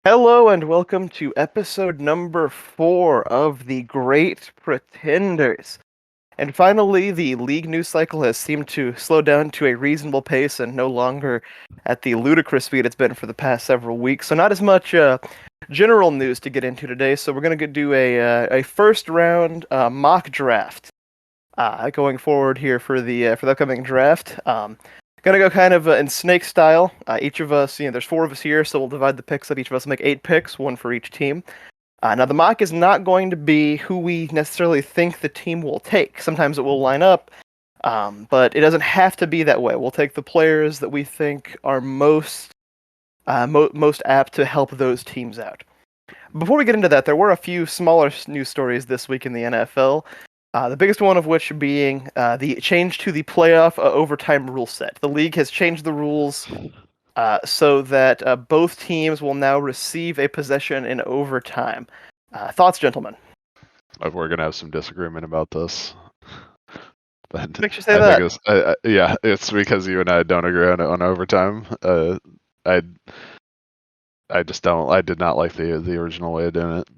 Hello and welcome to episode number 4 of The Great Pretenders. And finally, the league news cycle has seemed to slow down to a reasonable pace and no longer at the ludicrous speed it's been for the past several weeks. So not as much general news to get into today. So we're going to do a first round mock draft going forward here for the upcoming draft. Gonna go kind of in snake style. Each of us, there's 4 of us here, so we'll divide the picks up. Each of us will make 8 picks, one for each team. Now, the mock is not going to be who we necessarily think the team will take. Sometimes it will line up, but it doesn't have to be that way. We'll take the players that we think are most apt to help those teams out. Before we get into that, there were a few smaller news stories this week in the NFL. The biggest one of which being the change to the playoff overtime rule set. The league has changed the rules so that both teams will now receive a possession in overtime. Thoughts, gentlemen? We're gonna have some disagreement about this. What makes you say that? Yeah, it's because you and I don't agree on overtime. I just don't. I did not like the original way of doing it.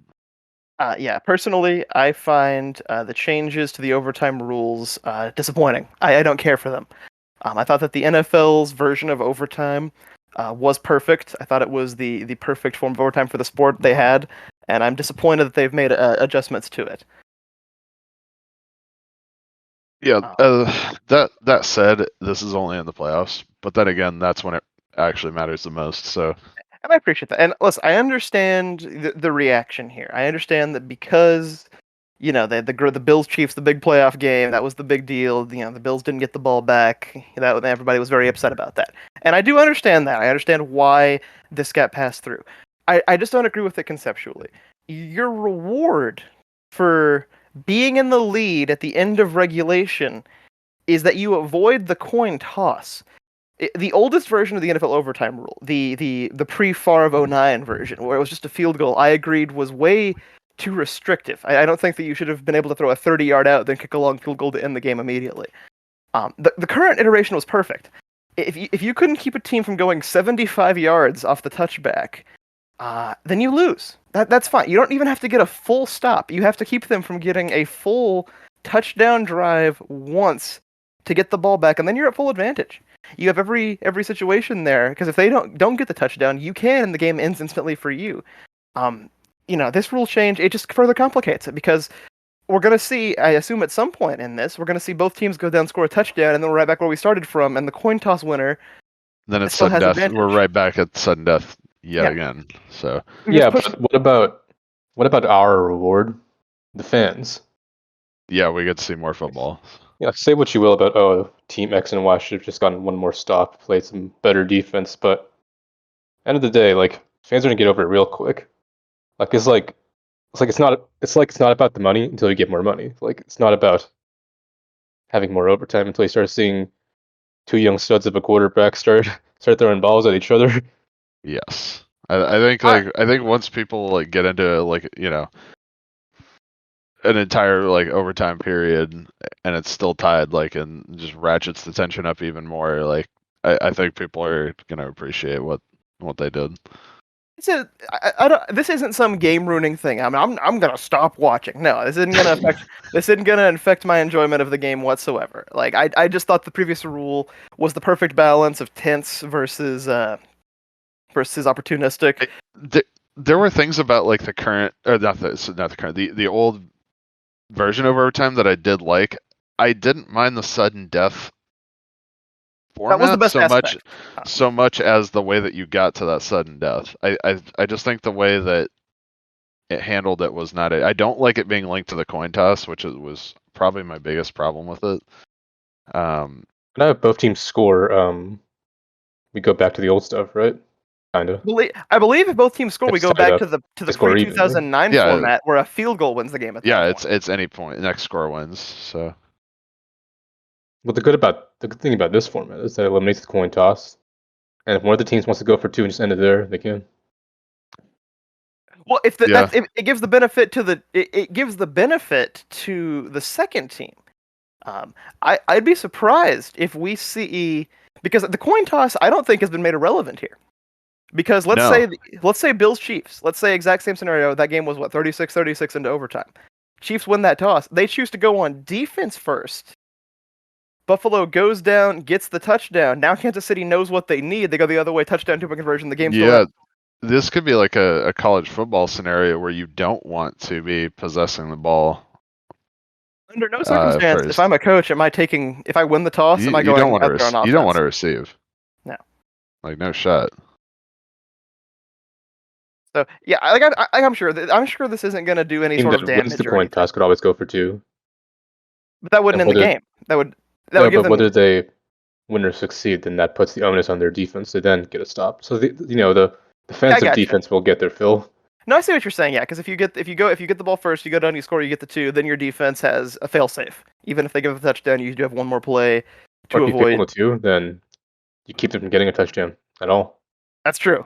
Yeah, personally, I find the changes to the overtime rules disappointing. I don't care for them. I thought that the NFL's version of overtime was perfect. I thought it was the perfect form of overtime for the sport they had, and I'm disappointed that they've made adjustments to it. Yeah. That said, this is only in the playoffs, but then again, that's when it actually matters the most. So. And I appreciate that. And listen, I understand the reaction here. I understand that because the Bills Chiefs, the big playoff game, that was the big deal. The Bills didn't get the ball back. That everybody was very upset about that. And I do understand that. I understand why this got passed through. I just don't agree with it conceptually. Your reward for being in the lead at the end of regulation is that you avoid the coin toss. The oldest version of the NFL overtime rule, the pre-Favre 09 version, where it was just a field goal, I agreed was way too restrictive. I don't think that you should have been able to throw a 30-yard out, then kick a long field goal to end the game immediately. The current iteration was perfect. If you couldn't keep a team from going 75 yards off the touchback, then you lose. That's fine. You don't even have to get a full stop. You have to keep them from getting a full touchdown drive once to get the ball back, and then you're at full advantage. You have every situation there, because if they don't get the touchdown, you can, and the game ends instantly for you. This rule change, it just further complicates it, because we're going to see, I assume at some point in this, we're going to see both teams go down, score a touchdown, and then we're right back where we started from, and the coin toss winner then it's still sudden has death. advantage. We're right back at sudden death yet again. So. Yeah, but what about our reward, the fans? Yeah, we get to see more football. Yeah, say what you will about Team X and Y should have just gotten one more stop, played some better defense, but end of the day, fans are gonna get over it real quick. It's not about the money until you get more money. It's not about having more overtime until you start seeing two young studs of a quarterback start throwing balls at each other. Yes, I think once people get into an entire overtime period and it's still tied and just ratchets the tension up even more, I think people are gonna appreciate what they did. This isn't some game ruining thing. I'm gonna stop watching. No, this isn't gonna affect my enjoyment of the game whatsoever. I just thought the previous rule was the perfect balance of tense versus opportunistic. There were things about the current, or not the current, the old version of overtime that I did like. I didn't mind the sudden death format that was the best aspect. so much as the way that you got to that sudden death. I just think the way that it handled it was not. I don't like it being linked to the coin toss, which was probably my biggest problem with it. Now if both teams score, we go back to the old stuff, right? Kinda. I believe if both teams score, we go back to the pre-2009 format where a field goal wins the game. It's any point. Next score wins. So. Well, the good thing about this format is that it eliminates the coin toss, and if one of the teams wants to go for 2 and just end it there, they can. Well, it gives the benefit to the second team. I'd be surprised if we see, because the coin toss I don't think has been made irrelevant here. Because let's No. say Bills Chiefs. Let's say exact same scenario. That game was what 36-36 into overtime. Chiefs win that toss. They choose to go on defense first. Buffalo goes down, gets the touchdown. Now Kansas City knows what they need. They go the other way, touchdown, 2-point conversion. The game's still Yeah, in. this could be like a college football scenario where you don't want to be possessing the ball. Under no circumstance, if first. I'm a coach, am I taking? If I win the toss, am I You going don't want out there on to. offense? You don't want to receive. No. Like no shot. So yeah, I'm sure this isn't going to do any Team sort that of wins damage the or coin anything. toss could always go for 2. But that wouldn't And end the whether- game. That would No, give but them. whether they win or succeed, then that puts the onus on their defense to then get a stop. So the defensive gotcha. defense will get their fill. No, I see what you're saying. Yeah, because if you get the ball first, you go down, you score, you get the 2, then your defense has a fail-safe. Even if they give a touchdown, you do have one more play to Or if you pick avoid. one or 2, then you keep them from getting a touchdown at all. That's true.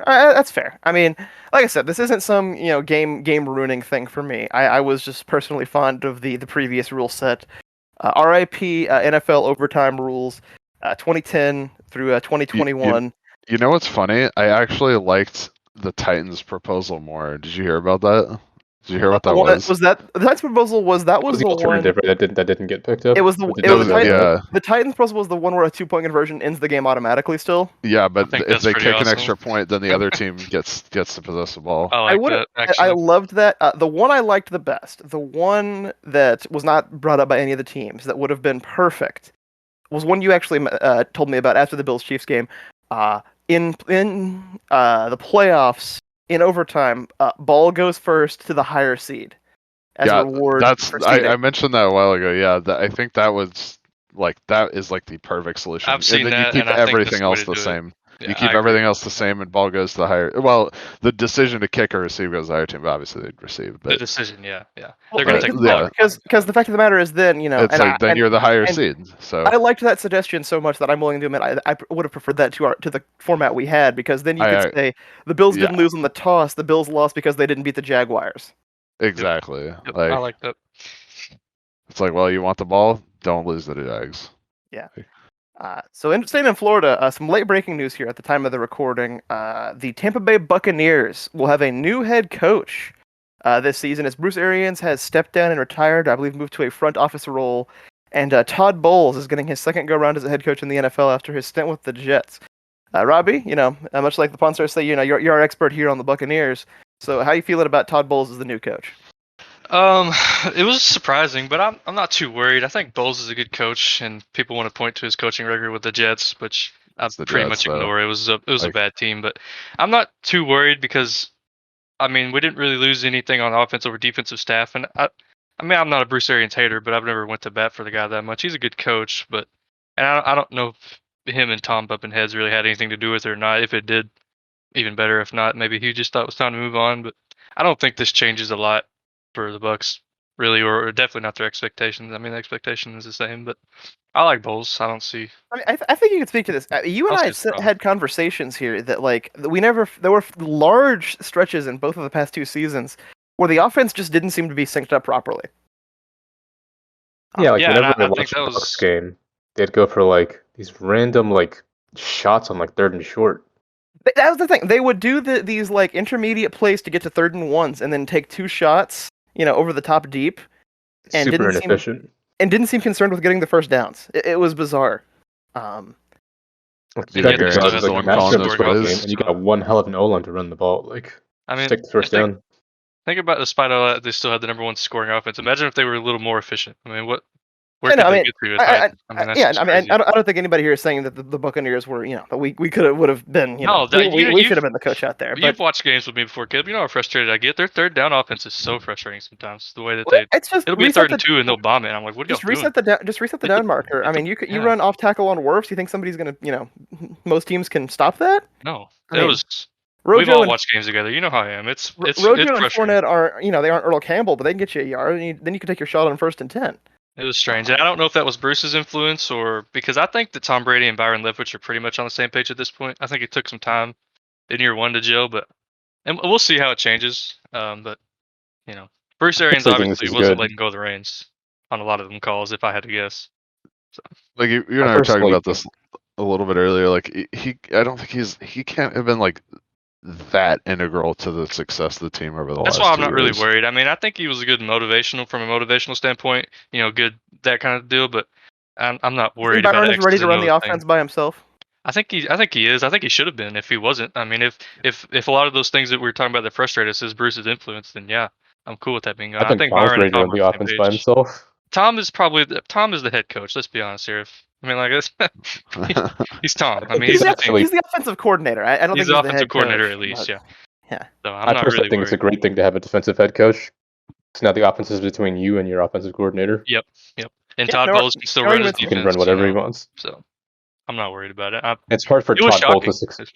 That's fair. I mean, like I said, this isn't some game ruining thing for me. I was just personally fond of the previous rule set. RIP NFL overtime rules, 2010 through 2021. You know what's funny? I actually liked the Titans proposal more. Did you hear about that? Did you hear what that was? Was that the Titans proposal? Was the alternative one? right, that didn't get picked up? It was yeah. The Titans proposal was the one where a 2-point conversion ends the game automatically. Still. Yeah, but if they kick awesome. an extra point, then the other team gets to possess the ball. I like that. Actually, I loved that. The one I liked the best, the one that was not brought up by any of the teams, that would have been perfect, was one you actually told me about after the Bills Chiefs game. In the playoffs, in overtime, ball goes first to the higher seed as a reward. I mentioned that a while ago. Yeah, I think that was that is like the perfect solution. I've seen and then that, you keep and I think everything that's the way else to the do it. same. Yeah, you keep everything else the same, and ball goes to the higher. Well, the decision to kick or receive goes to the higher team. But obviously, they'd receive. But the decision, yeah. Well, They're going to take the ball. Because the fact of the matter is, then it's then you're the higher seed. So I liked that suggestion so much that I'm willing to admit I would have preferred that to the format we had, because then you could say the Bills didn't lose on the toss. The Bills lost because they didn't beat the Jaguars. Exactly. Yep, I like that. It's like, well, you want the ball, don't lose the Jags. Yeah. So staying in Florida, some late breaking news here at the time of the recording. The Tampa Bay Buccaneers will have a new head coach this season, as Bruce Arians has stepped down and retired. I believe moved to a front office role, and Todd Bowles is getting his second go round as a head coach in the NFL after his stint with the Jets. Robbie, much like the pawn stars say, you're our expert here on the Buccaneers. So how are you feeling about Todd Bowles as the new coach? It was surprising, but I'm not too worried. I think Bowles is a good coach, and people want to point to his coaching record with the Jets, which I pretty much ignore. It was a bad team, but I'm not too worried because, I mean, we didn't really lose anything on offensive or defensive staff, and I'm not a Bruce Arians hater, but I've never went to bat for the guy that much. He's a good coach, but I don't know if him and Tom bumping heads really had anything to do with it or not. If it did, even better. If not, maybe he just thought it was time to move on. But I don't think this changes a lot for the Bucs, really, or definitely not their expectations. I mean, the expectation is the same, but I like Bowles. I don't see. I mean, I think you can speak to this. You and I had conversations here that there were large stretches in both of the past 2 seasons where the offense just didn't seem to be synced up properly. Yeah, whenever they watched the Bucs game, they'd go for these random shots on 3rd and short. That was the thing. They would do these intermediate plays to get to 3rd and 1s, and then take 2 shots, over the top deep, and super inefficient. Didn't seem concerned with getting the first downs. It was bizarre. You got and you got one hell of an O-line to run the ball. Take the first down. Think about, despite all that, they still had the number 1 scoring offense. Imagine if they were a little more efficient. I mean, where could they get to? I don't think anybody here is saying that the Buccaneers were, that we would have been, we should have been the coach out there. You've watched games with me before, Caleb. You know how frustrated I get. Their 3rd down offense is so frustrating sometimes. The way that it'll be 3rd and 2 and they'll bomb it. I'm like, what are you doing? Just reset the down marker. I mean, you run off tackle on Wirfs. You think somebody's gonna, most teams can stop that? No, we've all watched games together. You know how I am. It's Rojo and Fournette aren't, they aren't Earl Campbell, but they can get you a yard, and then you can take your shot on 1st and 10. It was strange. And I don't know if that was Bruce's influence or because I think that Tom Brady and Byron Leftwich are pretty much on the same page at this point. I think it took some time in year 1 to gel, and we'll see how it changes. But Bruce Arians obviously wasn't letting go of the reins on a lot of them calls, if I had to guess. So. You and I were talking about this a little bit earlier, like I don't think he can't have been like that integral to the success of the team over the last 2 years. That's why I'm not really worried. I mean, I think he was a good motivational from a motivational standpoint. Good that kind of deal. But I'm not worried about. Byron is ready to run the offense by himself. I think he is. I think he should have been if he wasn't. I mean, if a lot of those things that we were talking about that frustrate us is Bruce's influence, then yeah, I'm cool with that being gone. I think Tom's ready to run the offense by himself. Tom is the head coach. Let's be honest here. He's Tom. I mean, he's the offensive coordinator. I don't think he's the offensive coordinator coach, at least. Yeah. Yeah. So I'm not really think worried. It's a great thing to have a defensive head coach. So now the offense is between you and your offensive coordinator. Yep. And Todd Bowles can still run his defense. He can run whatever he wants. So I'm not worried about it. It's hard for Todd Bowles to succeed.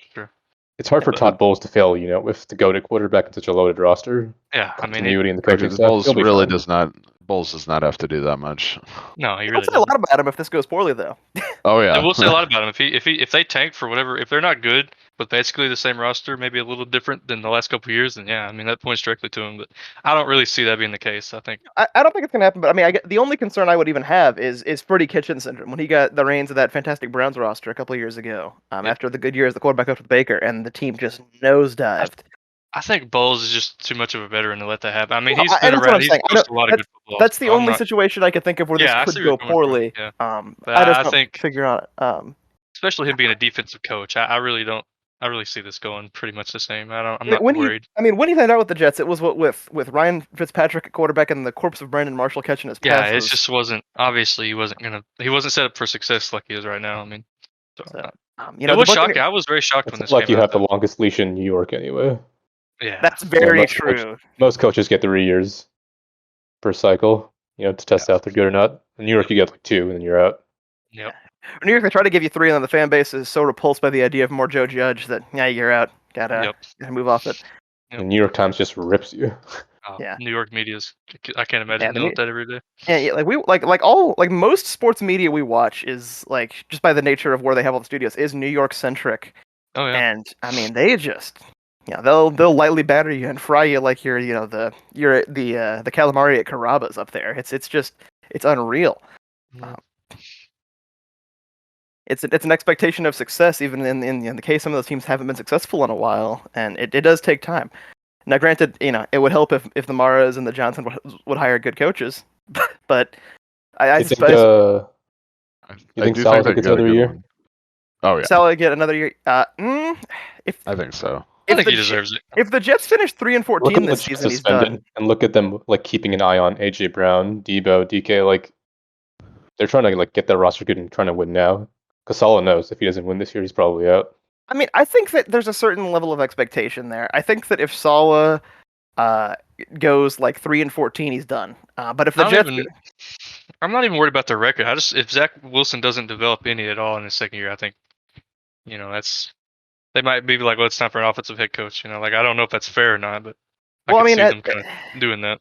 It's hard for Todd Bowles to fail, with the go-to quarterback in such a loaded roster. Yeah, I mean, continuity in the coaching staff. Bowles does not have to do that much. No, he really doesn't. Say a lot about him if this goes poorly, though. Oh yeah, we'll say a lot about him if they tank for whatever. If they're not good, but basically the same roster, maybe a little different than the last couple of years, then yeah, I mean that points directly to him. But I don't really see that being the case. I don't think it's gonna happen. But I mean, the only concern I would even have is Freddie Kitchen syndrome when he got the reins of that fantastic Browns roster a couple of years ago. After the good years, the quarterback up with Baker, and the team just nosedived. I think Bowles is just too much of a veteran to let that happen. I mean, he's been around. He's coached a lot of good football. That's the only situation I could think of where this could go poorly. Yeah. But I just think figure out it. Especially him being a defensive coach, I really don't. I really see this going pretty much the same. I'm not worried. When he landed out with the Jets, it was with Ryan Fitzpatrick at quarterback and the corpse of Brandon Marshall catching his passes. Yeah, it just wasn't. Obviously, he wasn't set up for success like he is right now. I mean, it was shocking. I was very shocked when this came out. You have the longest leash in New York anyway. Yeah, that's very true. Most coaches get 3 years per cycle, to test out if they're good or not. In New York, you get like 2, and then you're out. Yep. In New York, they try to give you 3, and then the fan base is so repulsed by the idea of more Joe Judge that you're out. Gotta move off it. Yep. The New York Times just rips you. New York media's. I can't imagine dealing with that every day. Yeah, most sports media we watch is just by the nature of where they have all the studios is New York centric. Oh yeah. And I mean, they just. Yeah, they'll lightly batter you and fry you like you're the calamari at Carrabba's up there. It's unreal. It's an expectation of success, even in the case some of those teams haven't been successful in a while, and it does take time. Now, granted, it would help if the Maras and the Johnson would hire good coaches, but I suppose. You think Saleh gets another year? Oh yeah, Saleh get another year. I think so. I think he deserves it. If the Jets finish 3-14 this season, he's done. And look at them keeping an eye on AJ Brown, Debo, DK. They're trying to get that roster good and trying to win now. Because Saleh knows if he doesn't win this year, he's probably out. I mean, I think that there's a certain level of expectation there. I think that if Saleh goes 3-14, he's done. But if the Jets, I'm not even worried about their record. If Zach Wilson doesn't develop any at all in his second year, I think, that's. They might be like, well, it's time for an offensive head coach. I don't know if that's fair or not, but I see them kind of doing that.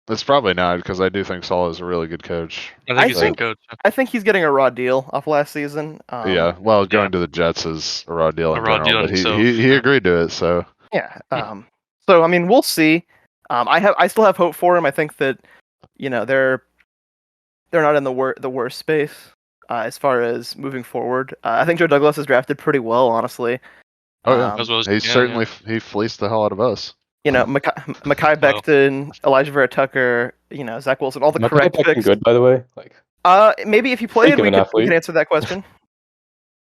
It's probably not, because I do think Saleh is a really good coach. I think he's a good coach. I think he's getting a raw deal off last season. Going to the Jets is a raw deal. But he agreed to it, so. Yeah. So I mean, we'll see. I still have hope for him. I think that they're not in the worst space. As far as moving forward, I think Joe Douglas is drafted pretty well, honestly. Oh yeah, he fleeced the hell out of us. Mekhi Becton, Elijah Vera Tucker, Zach Wilson, all the correct picks. Good, by the way. Maybe if he played, we could answer that question.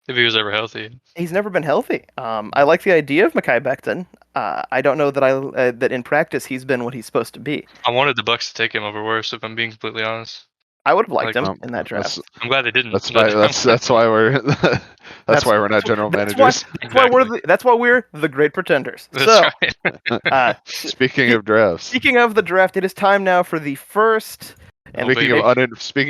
If he was ever healthy, he's never been healthy. I like the idea of Mekhi Becton. I don't know that that in practice he's been what he's supposed to be. I wanted the Bucs to take him over Worst, if I'm being completely honest. I would have liked him in that draft. I'm glad they didn't. That's why we're why we're not general managers. That's why we're the great pretenders. That's right. Speaking of drafts. Speaking of the draft, it is time now for the first. Speaking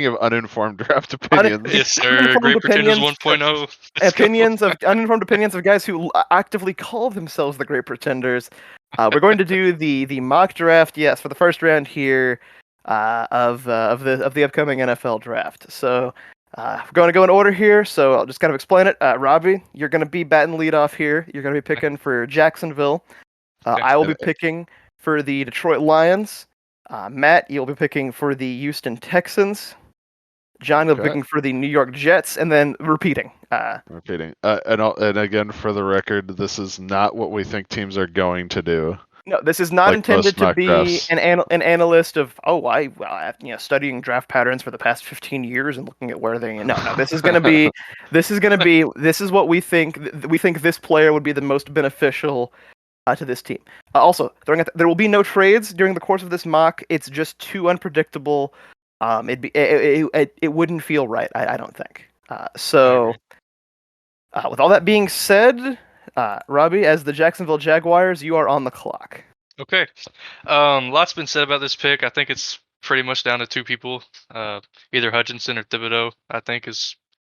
of uninformed draft opinions. Yes, sir. Great Pretenders 1.0. Uninformed opinions of guys who actively call themselves the Great Pretenders. We're going to do the mock draft. Yes, for the first round here. Of the upcoming NFL draft. So we're going to go in order here. So I'll just kind of explain it. Robbie, you're going to be batting lead off here. You're going to be picking for Jacksonville. I will be picking for the Detroit Lions. Matt, you'll be picking for the Houston Texans. John, you'll be picking for the New York Jets, and then repeating. And again, for the record, this is not what we think teams are going to do. No, this is not intended to be drafts. an analyst of studying draft patterns for the past 15 years and looking at where they. No, this is going to be this is what we think. We think this player would be the most beneficial to this team. Also, there will be no trades during the course of this mock. It's just too unpredictable. It wouldn't feel right. I don't think. With all that being said, Robbie, as the Jacksonville Jaguars, you are on the clock. Okay. Lots been said about this pick. I think it's pretty much down to two people, either Hutchinson or Thibodeau. I think is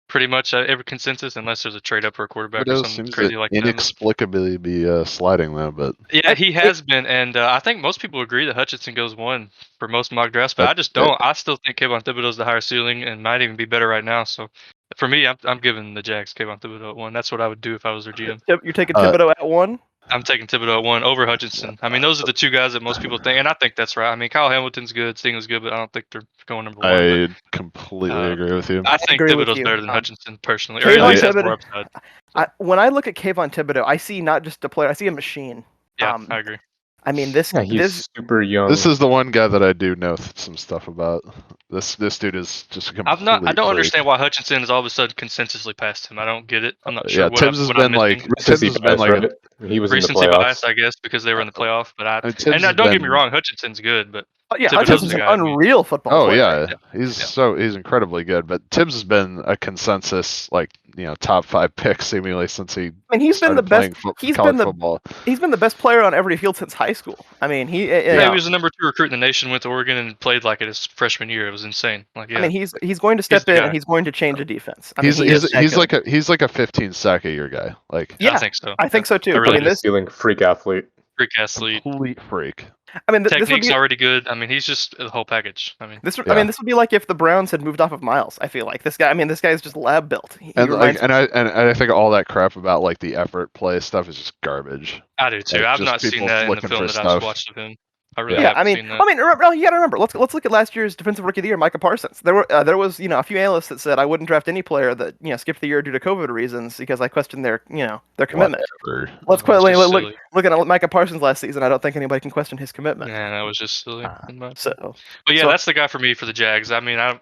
pretty much every consensus, unless there's a trade up for a quarterback or something crazy like that. Inexplicably be sliding though, but yeah, he has been, and I think most people agree that Hutchinson goes 1 for most mock drafts, but I just don't. I still think Kayvon Thibodeau's the higher ceiling and might even be better right now. So for me, I'm giving the Jags Kayvon Thibodeau at 1. That's what I would do if I was their GM. You're taking Thibodeau at 1? I'm taking Thibodeau at 1 over Hutchinson. I mean, those are the two guys that most people think, and I think that's right. I mean, Kyle Hamilton's good, Stingley's good, but I don't think they're going number 1. I completely agree with you. I think Thibodeau's better than Hutchinson, personally. Or at least has more upside. When I look at Kayvon Thibodeau, I see not just a player, I see a machine. Yeah, I agree. I mean, he's super young. This is the one guy that I do know some stuff about. This dude is just a complete I don't understand why Hutchinson is all of a sudden consensusly past him. I don't get it. I'm not sure. Yeah, Tibbs has been like he was recency in the playoffs. bias, I guess, because they were in the playoff. But don't get me wrong, Hutchinson's good, but Hutchinson's an unreal football player. He's incredibly good. But Tibbs has been a consensus top 5 pick seemingly since he. I mean, he's been the best. He's been the best player on every field since high school. I mean, he was the number 2 recruit in the nation. Went to Oregon and played like it his freshman year. It was insane. I mean, he's going to step in and he's going to change a defense. I mean, he's like a 15 sack a year guy. Like I think so. I think so too. I mean, this feeling freak athlete. Complete freak. I mean, technique's already good. I mean, he's just the whole package. I mean, this would be like if the Browns had moved off of Miles. I feel like this guy. I mean, this guy's just lab built. I think all that crap about like the effort play stuff is just garbage. I do too. I've not seen that in the film that I've watched of him. I really haven't seen that. You gotta remember. Let's look at last year's Defensive Rookie of the Year, Micah Parsons. There was a few analysts that said I wouldn't draft any player that skipped the year due to COVID reasons because I questioned their commitment. Whatever. Let's look at Micah Parsons last season. I don't think anybody can question his commitment. Yeah, that was just silly. But that's the guy for me for the Jags. I mean, I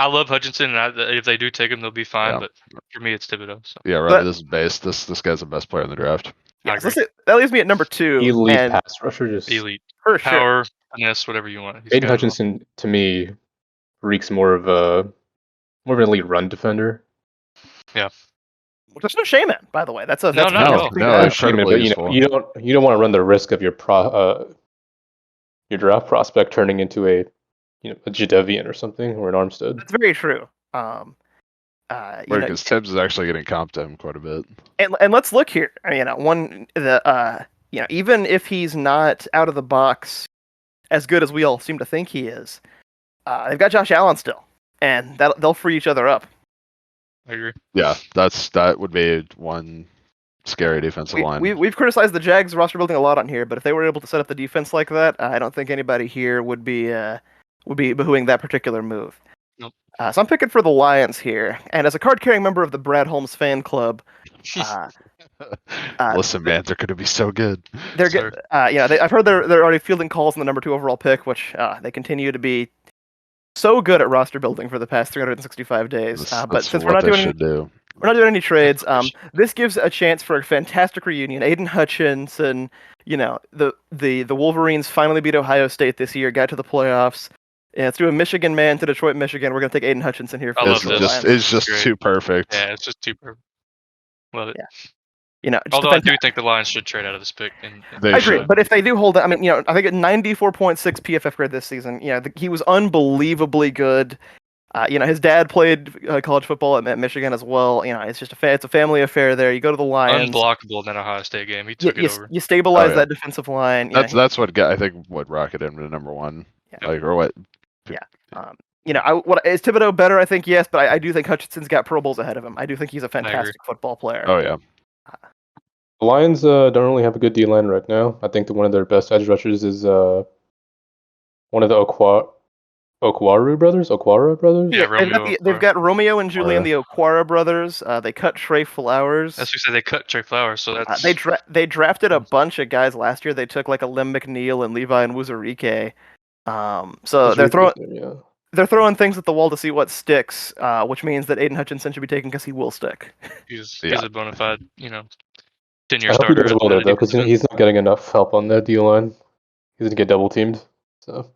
love Hutchinson, and if they do take him, they'll be fine. Yeah. But for me, it's Thibodeau. So. Yeah, right. This is base. This guy's the best player in the draft. Yeah, that leaves me at number 2. Elite pass rusher, just elite. For power, finesse, whatever you want. Aiden Hutchinson to me reeks more of an elite run defender. Yeah. Well, there's no shame in, by the way. That's no, incredibly useful. You don't want to run the risk of your draft prospect turning into a Jadeveon or something or an Armstead. That's very true. Because Tibbs is actually getting comped to him quite a bit. And let's look here. Even if he's not out of the box as good as we all seem to think he is, they've got Josh Allen still, and they'll free each other up. I agree. Yeah, that would be one scary defensive line. We've criticized the Jags roster building a lot on here, but if they were able to set up the defense like that, I don't think anybody here would be boohooing that particular move. Nope. So I'm picking for the Lions here, and as a card-carrying member of the Brad Holmes fan club. Listen, man, they're going to be so good. They're good. I've heard they're already fielding calls on the number 2 overall pick, which they continue to be so good at roster building for the past 365 days. But since we're not doing any trades, this gives a chance for a fantastic reunion. Aiden Hutchinson, the Wolverines finally beat Ohio State this year, got to the playoffs. Yeah, let's do a Michigan man to Detroit, Michigan. We're going to take Aiden Hutchinson here. It's just too perfect. Yeah, it's just too perfect. Love it. Yeah. Although I do think the Lions should trade out of this pick. I agree, but if they do hold it, I mean, I think at 94.6 PFF grade this season, he was unbelievably good. His dad played college football at Michigan as well. It's just it's a family affair there. You go to the Lions. Unblockable in that Ohio State game. He took it over. You stabilize that defensive line. That's what I think would rocket him to number 1. Yeah. Or what? Yeah. Is Thibodeau better? I think yes, but I do think Hutchinson's got Pro Bowls ahead of him. I do think he's a fantastic football player. Oh yeah. The Lions don't really have a good D-line right now. I think that one of their best edge rushers is one of the Okwara brothers? Yeah, they've got Romeo and Julian, the Okwara brothers. They cut Trey Flowers. That's what you said. They cut Trey Flowers, so that's they drafted a bunch of guys last year. They took like a Lem McNeil and Levi and Wuzurike. So they're throwing things at the wall to see what sticks, which means that Aiden Hutchinson should be taken because he will stick. He's a bona fide, 10-year I hope he starter. does well there though, because he's not getting enough help on the D line. He's gonna get double teamed. So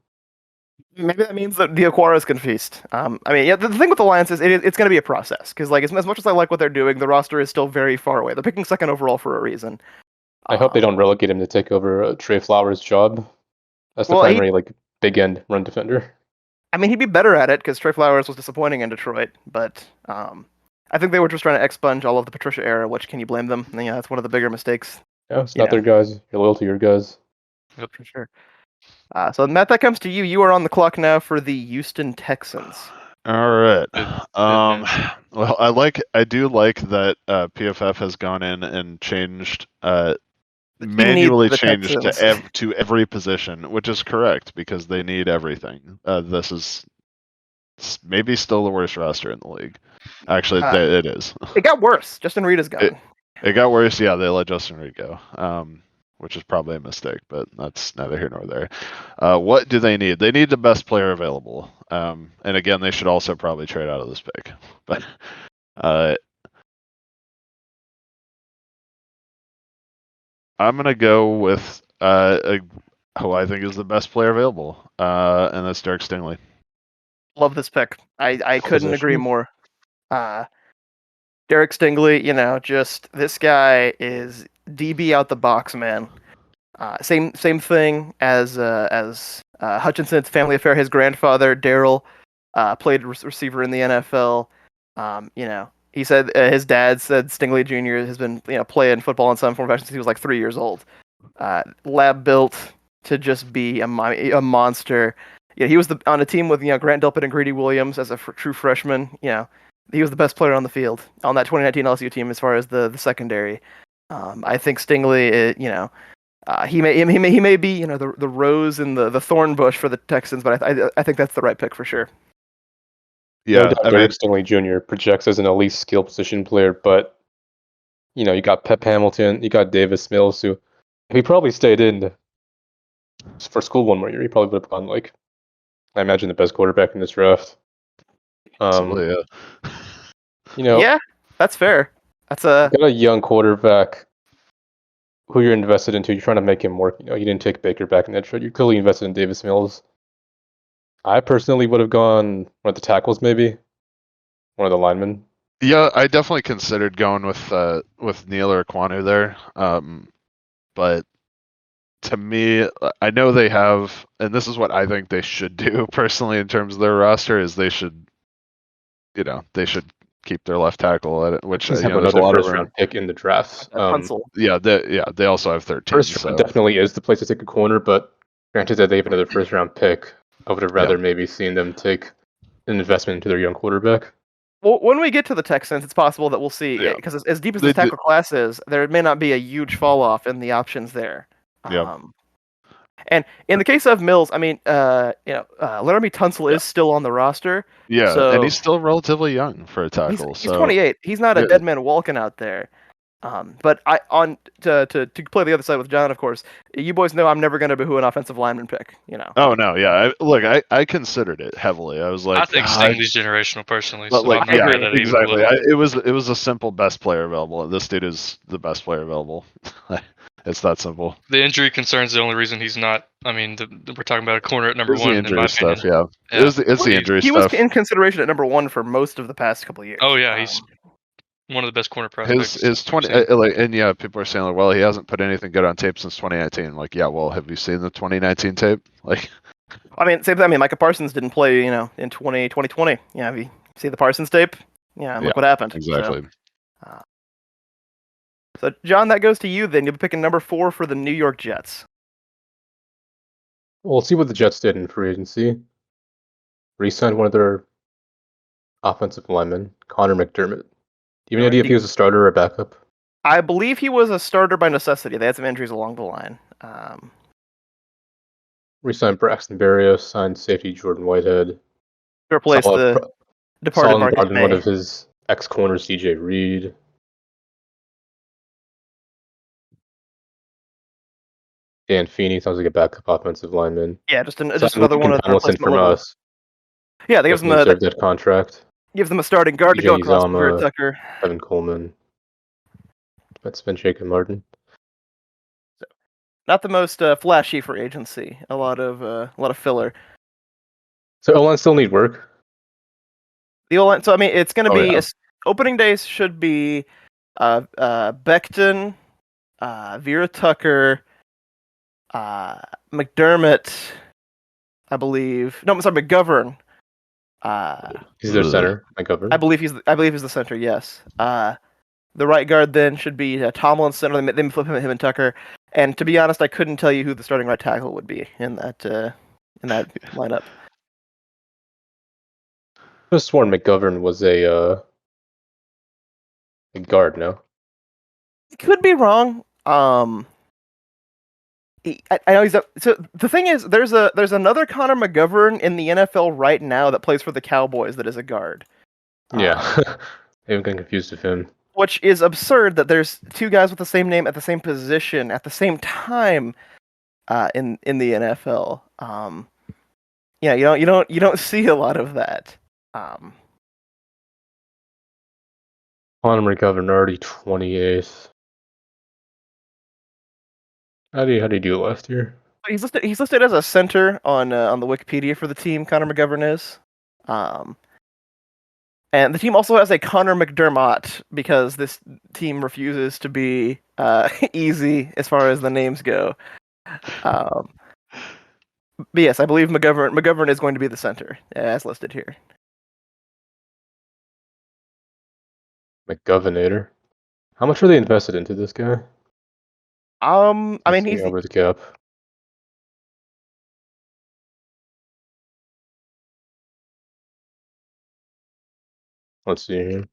maybe that means that the Aquaras can feast. The thing with the Lions is it's going to be a process because, like, as much as I like what they're doing, the roster is still very far away. They're picking second overall for a reason. I hope they don't relegate him to take over Trey Flowers' job as the primary big end run defender. I mean, he'd be better at it because Trey Flowers was disappointing in Detroit, but I think they were just trying to expunge all of the Patricia era. Which can you blame them? Yeah, that's one of the bigger mistakes. Yeah, it's not their guys. You're loyal to your guys. Yep, for sure. So Matt, that comes to you. You are on the clock now for the Houston Texans. All right. Well, I do like that PFF has gone in and changed, manually changed to every position, which is correct because they need everything. This is maybe still the worst roster in the league. Actually, it is. It got worse. Justin Reed is gone. It got worse. Yeah, they let Justin Reed go. Which is probably a mistake, but that's neither here nor there. What do they need? They need the best player available. And again, they should also probably trade out of this pick. But I'm going to go with who I think is the best player available, and that's Derek Stingley. Love this pick. I couldn't agree more. Derek Stingley, just this guy is DB out the box, man. Same thing as Hutchinson. It's a family affair. His grandfather, Daryl, played receiver in the NFL. He said his dad said Stingley Jr. has been playing football in some form of fashion since he was like 3 years old. Lab built to just be a monster. Yeah, he was on a team with Grant Delpit and Greedy Williams as a true freshman. He was the best player on the field on that 2019 LSU team as far as the secondary. I think Stingley, he may be the rose in the thorn bush for the Texans, but I think that's the right pick for sure. Yeah, Derek Stingley Jr. projects as an elite skill position player, but you got Pep Hamilton, you got Davis Mills, who if he probably stayed in for school one more year, he probably would have gone I imagine the best quarterback in this draft. Absolutely, yeah, that's fair. That's got a young quarterback who you're invested into. You're trying to make him work. You didn't take Baker back in that trade. You're clearly invested in Davis Mills. I personally would have gone one of the tackles, maybe one of the linemen. Yeah, I definitely considered going with Neil or Kwanu there, but to me, I know they have, and this is what I think they should do personally in terms of their roster is they should keep their left tackle at it, which have another first-round pick in the draft. They also have 13. First round definitely is the place to take a corner, but granted that they have another first-round pick, I would have rather maybe seen them take an investment into their young quarterback. Well, when we get to the Texans, it's possible that we'll see, because as deep as the tackle class is, there may not be a huge fall-off in the options there. And in the case of Mills, Laramie Tunsil is still on the roster. Yeah, so, and he's still relatively young for a tackle. He's 28. He's not a dead man walking out there. But to play the other side with John, of course, you boys know I'm never going to be who an offensive lineman pick. Oh no, yeah. I considered it heavily. I was like, I think Stingley's generational personally. But exactly. It was a simple best player available. This dude is the best player available. It's that simple. The injury concern is the only reason he's not. I mean, we're talking about a corner at number one. The injury stuff, It's the injury stuff. He was in consideration at number one for most of the past couple of years. Oh yeah, he's one of the best corner prospects. His 20 and people are saying he hasn't put anything good on tape since 2019. Have you seen the 2019 tape? Same thing. Micah Parsons didn't play, in 2020. Have you see the Parsons tape? Look what happened. Exactly. So, John, that goes to you then. You'll be picking number 4 for the New York Jets. We'll see what the Jets did in free agency. Re-signed one of their offensive linemen, Connor McDermott. Do you have any idea if he was a starter or a backup? I believe he was a starter by necessity. They had some injuries along the line. Re-signed Braxton Berrios, signed safety Jordan Whitehead. To replace the departed Marcus May. One of his ex-corners, DJ Reed. Dan Feeney sounds like a backup offensive lineman. Yeah, just another one of the Tomlinson from us. Yeah, they gives them that contract. Gives them a starting guard to go across from Vera Tucker. Evan Coleman. That's been Jacob Martin. So, not the most flashy for agency. A lot of filler. So O-line still need work. The O-line. So I mean, it's going to be opening days should be Becton, Vera Tucker, McDermott, I believe. No, I'm sorry, McGovern. He's their center, McGovern. I believe he's the center. Yes. The right guard then should be Tomlinson, or they flip him and Tucker. And to be honest, I couldn't tell you who the starting right tackle would be in that lineup. I was sworn McGovern was a guard. No, could be wrong. I know he's so the thing is, there's another Connor McGovern in the NFL right now that plays for the Cowboys that is a guard. Yeah, I'm getting confused with him. Which is absurd that there's two guys with the same name at the same position at the same time in the NFL. Yeah, you don't see a lot of that. Connor McGovern already 28th. How do you do last year? He's listed as a center on the Wikipedia for the team. Connor McGovern is. And the team also has a Connor McDermott because this team refuses to be easy as far as the names go. But yes, I believe McGovern is going to be the center, as listed here. McGovernator. How much are they invested into this guy? I mean, he's over the cap. Let's see here.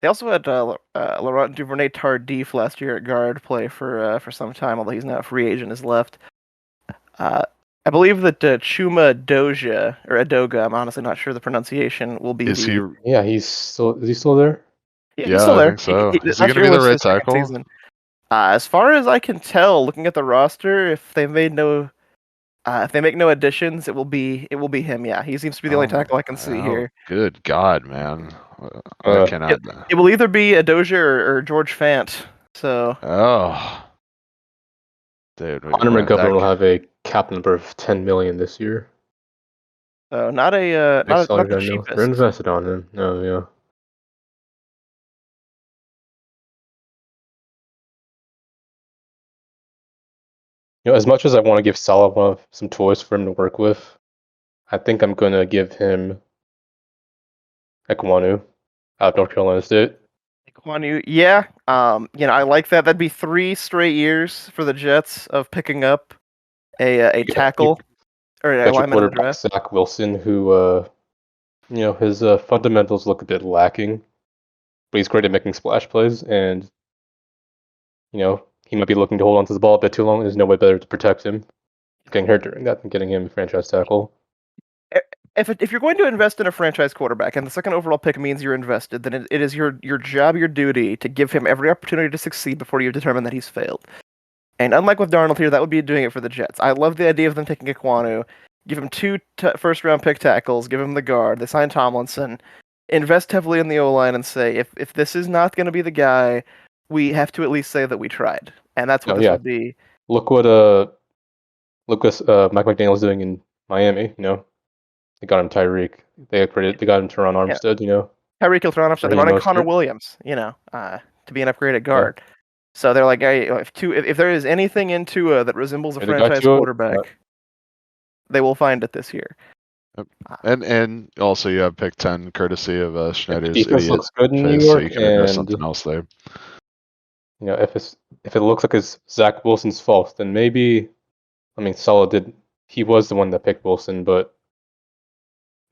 They also had Laurent Duvernay-Tardif last year at guard play for some time, although he's now a free agent, is left. I believe that Chuma Doja or Adoga, I'm honestly not sure the pronunciation, will be. Is he? Yeah, is he still there? Yeah, he's still there. I think so. Is he going to be the right tackle? As far as I can tell, looking at the roster, if they make no additions, it will be him. Yeah, he seems to be the only tackle I can see here. Good God, man! I cannot. It will either be Adoja or George Fant. So. Oh. Dude, Connor McGovern will have a cap number of 10 million this year. So not the cheapest. They're invested on him. No, yeah. As much as I want to give Salah some toys for him to work with, I think I'm gonna give him Ekwonu out of North Carolina State. Ekwonu, yeah. I like that. That'd be 3 straight years for the Jets of picking up a tackle or a lineman in the draft. Zach Wilson, who his fundamentals look a bit lacking, but he's great at making splash plays, and he might be looking to hold on to the ball a bit too long. There's no way better to protect him getting hurt during that than getting him a franchise tackle. If you're going to invest in a franchise quarterback and the second overall pick means you're invested, then it is your job, your duty to give him every opportunity to succeed before you determine that he's failed. And unlike with Darnold here, that would be doing it for the Jets. I love the idea of them taking Ekwonu, give him 2 first-round pick tackles, give him the guard, they sign Tomlinson, invest heavily in the O-line and say, if this is not going to be the guy, we have to at least say that we tried. And that's what this would be. Look what Mike McDaniel's doing in Miami, They got him Tyreek. They got him Teron Armstead, Tyreek and Teron Armstead. They wanted Connor Williams, to be an upgrade at guard. Yeah. So they're like, hey, if there is anything in Tua that resembles a franchise quarterback, they will find it this year. Yep. And also you have pick 10 courtesy of Schneider's defense looks good in New York, so and something else there. If it looks like it's Zach Wilson's fault, then maybe, Salah he was the one that picked Wilson, but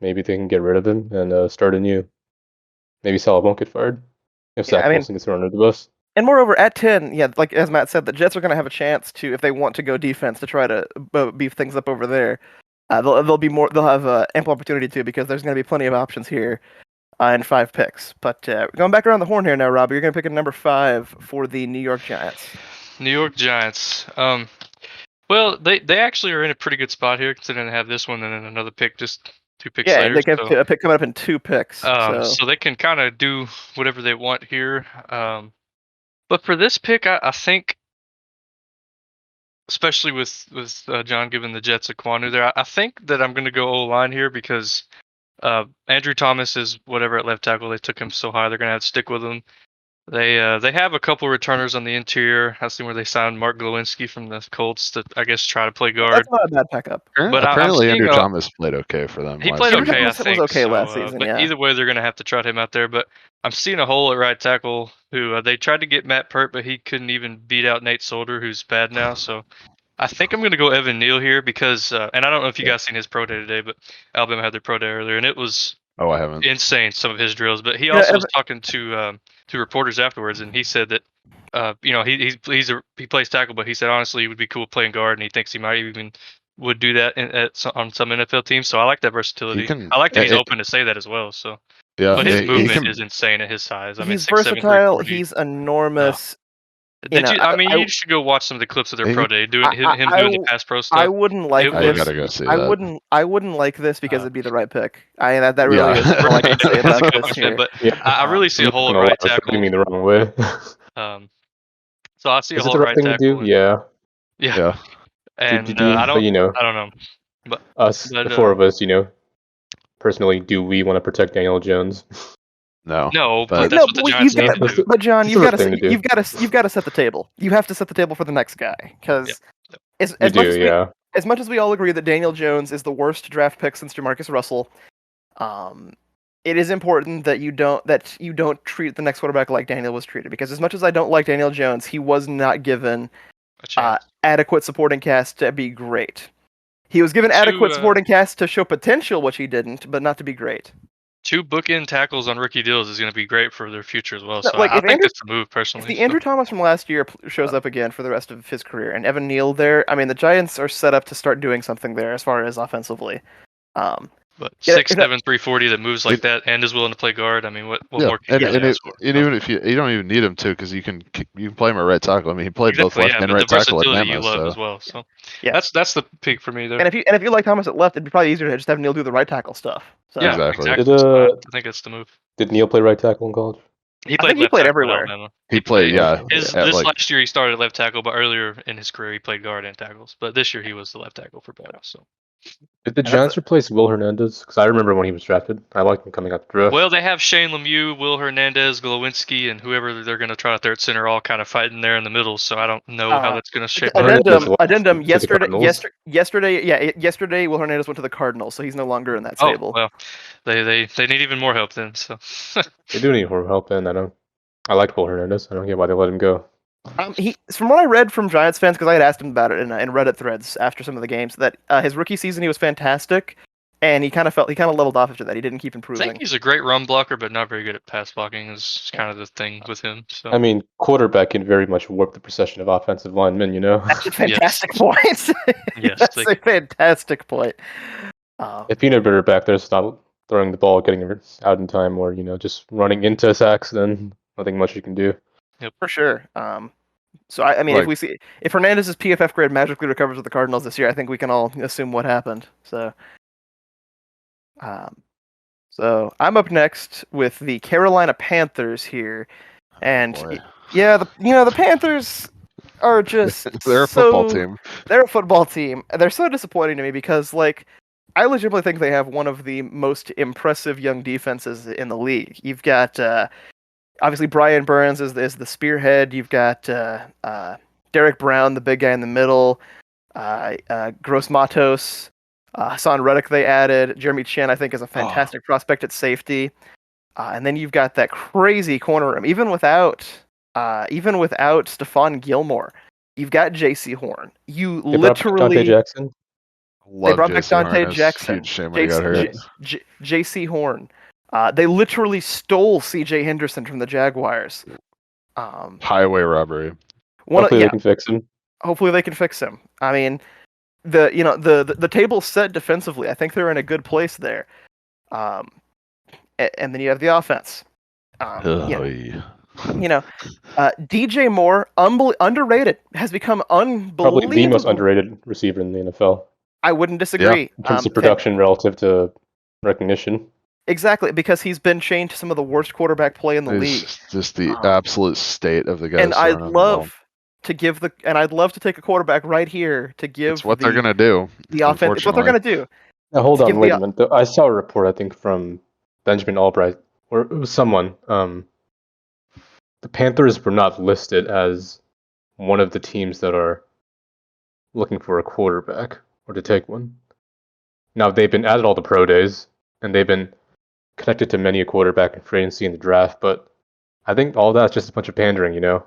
maybe they can get rid of him and start anew. Maybe Salah won't get fired if Zach Wilson gets thrown under the bus. And moreover, at 10, yeah, like as Matt said, the Jets are going to have a chance to, if they want to go defense, to try to beef things up over there. They'll have ample opportunity to, because there's going to be plenty of options here in 5 picks. But going back around the horn here now, Rob, you're going to pick a number 5 for the New York Giants. New York Giants. Well, they actually are in a pretty good spot here, considering they have this one and then another pick, just 2 picks later. Yeah, they have a pick coming up in 2 picks. So they can kind of do whatever they want here. But for this pick, I think, especially with John giving the Jets a Kwanu there, I think that I'm going to go O-line here, because Andrew Thomas is whatever at left tackle. They took him so high, they're going to have to stick with him. They have a couple returners on the interior. I've seen where they signed Mark Glowinski from the Colts to, I guess, try to play guard. That's not a bad pickup. But apparently Andrew Thomas played okay for them. He played okay, I was think. okay last season, but yeah. either way, they're going to have to trot him out there. But I'm seeing a hole at right tackle who they tried to get Matt Pert, but he couldn't even beat out Nate Solder, who's bad now. So I think I'm going to go Evan Neal here, because, and I don't know if you guys seen his pro day today, but Alabama had their pro day earlier, and it was I haven't. insane, some of his drills. But he also was talking to reporters afterwards, and he said that he plays tackle, but he said honestly he would be cool playing guard, and he thinks he might even would do that on some NFL teams. So I like that versatility. I like that he's open to say that as well. So yeah, but his movement is insane at his size. I mean, he's 6'7", versatile. He's enormous. You should go watch some of the clips of their pro day, doing the pass pro stuff. I wouldn't like this. You gotta go see that. I wouldn't like this because it'd be the right pick. That really is all I can say about this here. But I really see a hole at right tackle. You mean the wrong way. So I see a hole at right tackle. Do? Yeah. And I don't know. But the 4 of us, personally, do we want to protect Daniel Jones? No, but that's what the Giants need to do. But John, you've got to set the table. You have to set the table for the next guy, because as much as we all agree that Daniel Jones is the worst draft pick since Jamarcus Russell, it is important that you don't treat the next quarterback like Daniel was treated. Because as much as I don't like Daniel Jones, he was not given adequate supporting cast to be great. He was given adequate supporting cast to show potential, which he didn't, but not to be great. 2 bookend tackles on rookie deals is going to be great for their future as well. So I think that's the move, personally. If the Andrew Thomas from last year shows up again for the rest of his career, and Evan Neal there, I mean, the Giants are set up to start doing something there as far as offensively. But 6'7", 340 that moves like that and is willing to play guard. I mean, what more can you ask for? And even if you don't even need him to, because you can play him at right tackle. I mean, he played both left and right tackle at Bama. You love as well. So that's the pick for me there. And if you like Thomas at left, it'd be probably easier to just have Neal do the right tackle stuff. So. Yeah, exactly. I think that's the move. Did Neal play right tackle in college? He played everywhere. He played, last year he started left tackle, but earlier in his career he played guard and tackles. But this year he was the left tackle for Bama. So. Did the Giants replace Will Hernandez? Because I remember when he was drafted. I liked him coming out the draft. Well, they have Shane Lemieux, Will Hernandez, Glowinski, and whoever they're going to try out there at center, all kind of fighting there in the middle. So I don't know how that's going to shape up. Addendum. Yesterday, Will Hernandez went to the Cardinals, so he's no longer in that stable. Well, they need even more help then. So they do need more help, and I liked Will Hernandez. I don't get why they let him go. From what I read from Giants fans, because I had asked him about it in Reddit threads after some of the games, that his rookie season he was fantastic, and he kind of leveled off after that. He didn't keep improving. I think he's a great run blocker, but not very good at pass blocking. Is kind of the thing with him. So I mean, quarterback can very much warp the perception of offensive linemen. That's a fantastic point. Yes, that's a fantastic point. If Peanut Butter back there stop throwing the ball, getting it out in time, or just running into sacks, then nothing much you can do. Yep, for sure. So I mean, if Hernandez's PFF grade magically recovers with the Cardinals this year, I think we can all assume what happened. So, I'm up next with the Carolina Panthers here, and the Panthers are just they're a football team. They're a football team. They're so disappointing to me because I legitimately think they have one of the most impressive young defenses in the league. You've got. Obviously, Brian Burns is the spearhead. You've got Derek Brown, the big guy in the middle. Gross Matos, Hassan Reddick they added. Jeremy Chin, I think, is a fantastic prospect at safety. And then you've got that crazy corner room. Even without Stephon Gilmore, you've got J.C. Horn. They brought back Dante Jackson. They brought back Dante Jackson. Huge shame I got hurt. J.C. Horn. They literally stole C.J. Henderson from the Jaguars. Highway robbery. Hopefully they can fix him. Hopefully they can fix him. I mean, the table's set defensively. I think they're in a good place there. And then you have the offense. DJ Moore, underrated, has become unbelievable. Probably the most underrated receiver in the NFL. I wouldn't disagree. In terms of production relative to recognition. Exactly, because he's been chained to some of the worst quarterback play in the league. Just the absolute state of the guy. And I'd love to take a quarterback right here to give. It's what they're gonna do. The offense. It's what they're gonna do. Now hold on, wait a minute. I saw a report, I think, from Benjamin Albright, or it was someone. The Panthers were not listed as one of the teams that are looking for a quarterback or to take one. Now they've been at all the pro days, and they've been connected to many a quarterback in free agency in the draft, but I think all that's just a bunch of pandering, I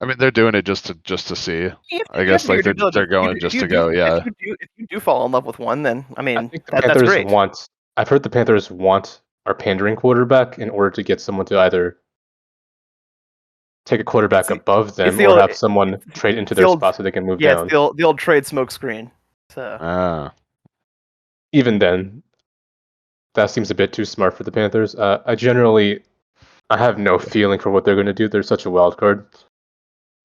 mean, they're doing it just to see. I guess like they're going just to go. Yeah. If you do fall in love with one, then I mean, I think the Panthers that's great. I've heard the Panthers want our pandering quarterback in order to get someone to either take a quarterback above them or have someone trade into their spot so they can move down. Yeah, the old trade smoke screen. So even then, that seems a bit too smart for the Panthers. I have no feeling for what they're going to do. They're such a wild card.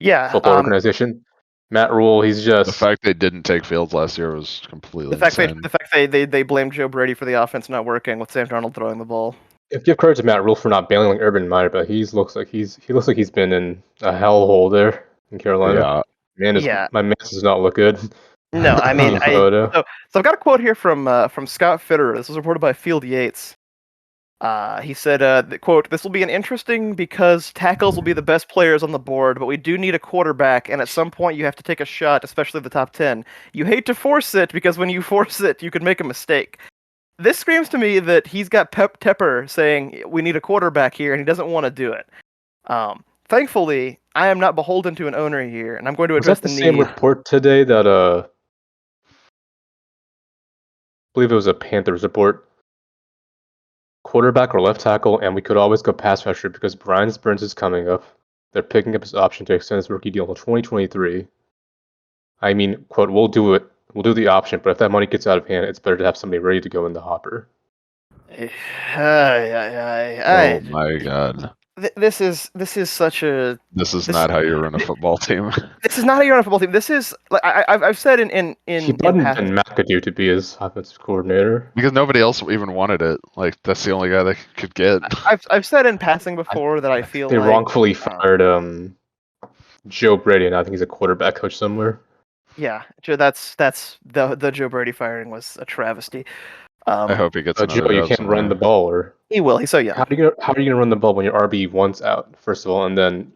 Yeah, football organization. Matt Rule, he's just the fact they didn't take Fields last year was completely insane. The fact they blamed Joe Brady for the offense not working with Sam Darnold throwing the ball. Give credit to Matt Rule for not bailing Urban Meyer, but he looks like he's been in a hellhole there in Carolina. Yeah. My man does not look good. No, I mean, so I've got a quote here from Scott Fitterer. This was reported by Field Yates. He said, quote, "This will be an interesting because tackles will be the best players on the board, but we do need a quarterback, and at some point you have to take a shot, especially the top 10. You hate to force it, because when you force it, you could make a mistake." This screams to me that he's got Pep Tepper saying, we need a quarterback here, and he doesn't want to do it. Thankfully, I am not beholden to an owner here, and I'm going to address the need. Was that the same report today that, I believe it was a Panthers report, quarterback or left tackle, and we could always go pass rusher because Brian Burns is coming up. They're picking up his option to extend his rookie deal until 2023. I mean, quote, we'll do it. We'll do the option, but if that money gets out of hand, it's better to have somebody ready to go in the hopper. Oh my god. This is such a. This is not how you run a football team. This is not how you run a football team. This is like I've said in he brought in McAdoo to be his offensive coordinator because nobody else even wanted it. Like that's the only guy they could get. I've said in passing before that I feel they wrongfully fired Joe Brady, and I think he's a quarterback coach somewhere. Yeah, that's the Joe Brady firing was a travesty. I hope he gets another Joe, you can't run the ball, or he will. He's so young. How are you gonna run the ball when your RB1's out? First of all, and then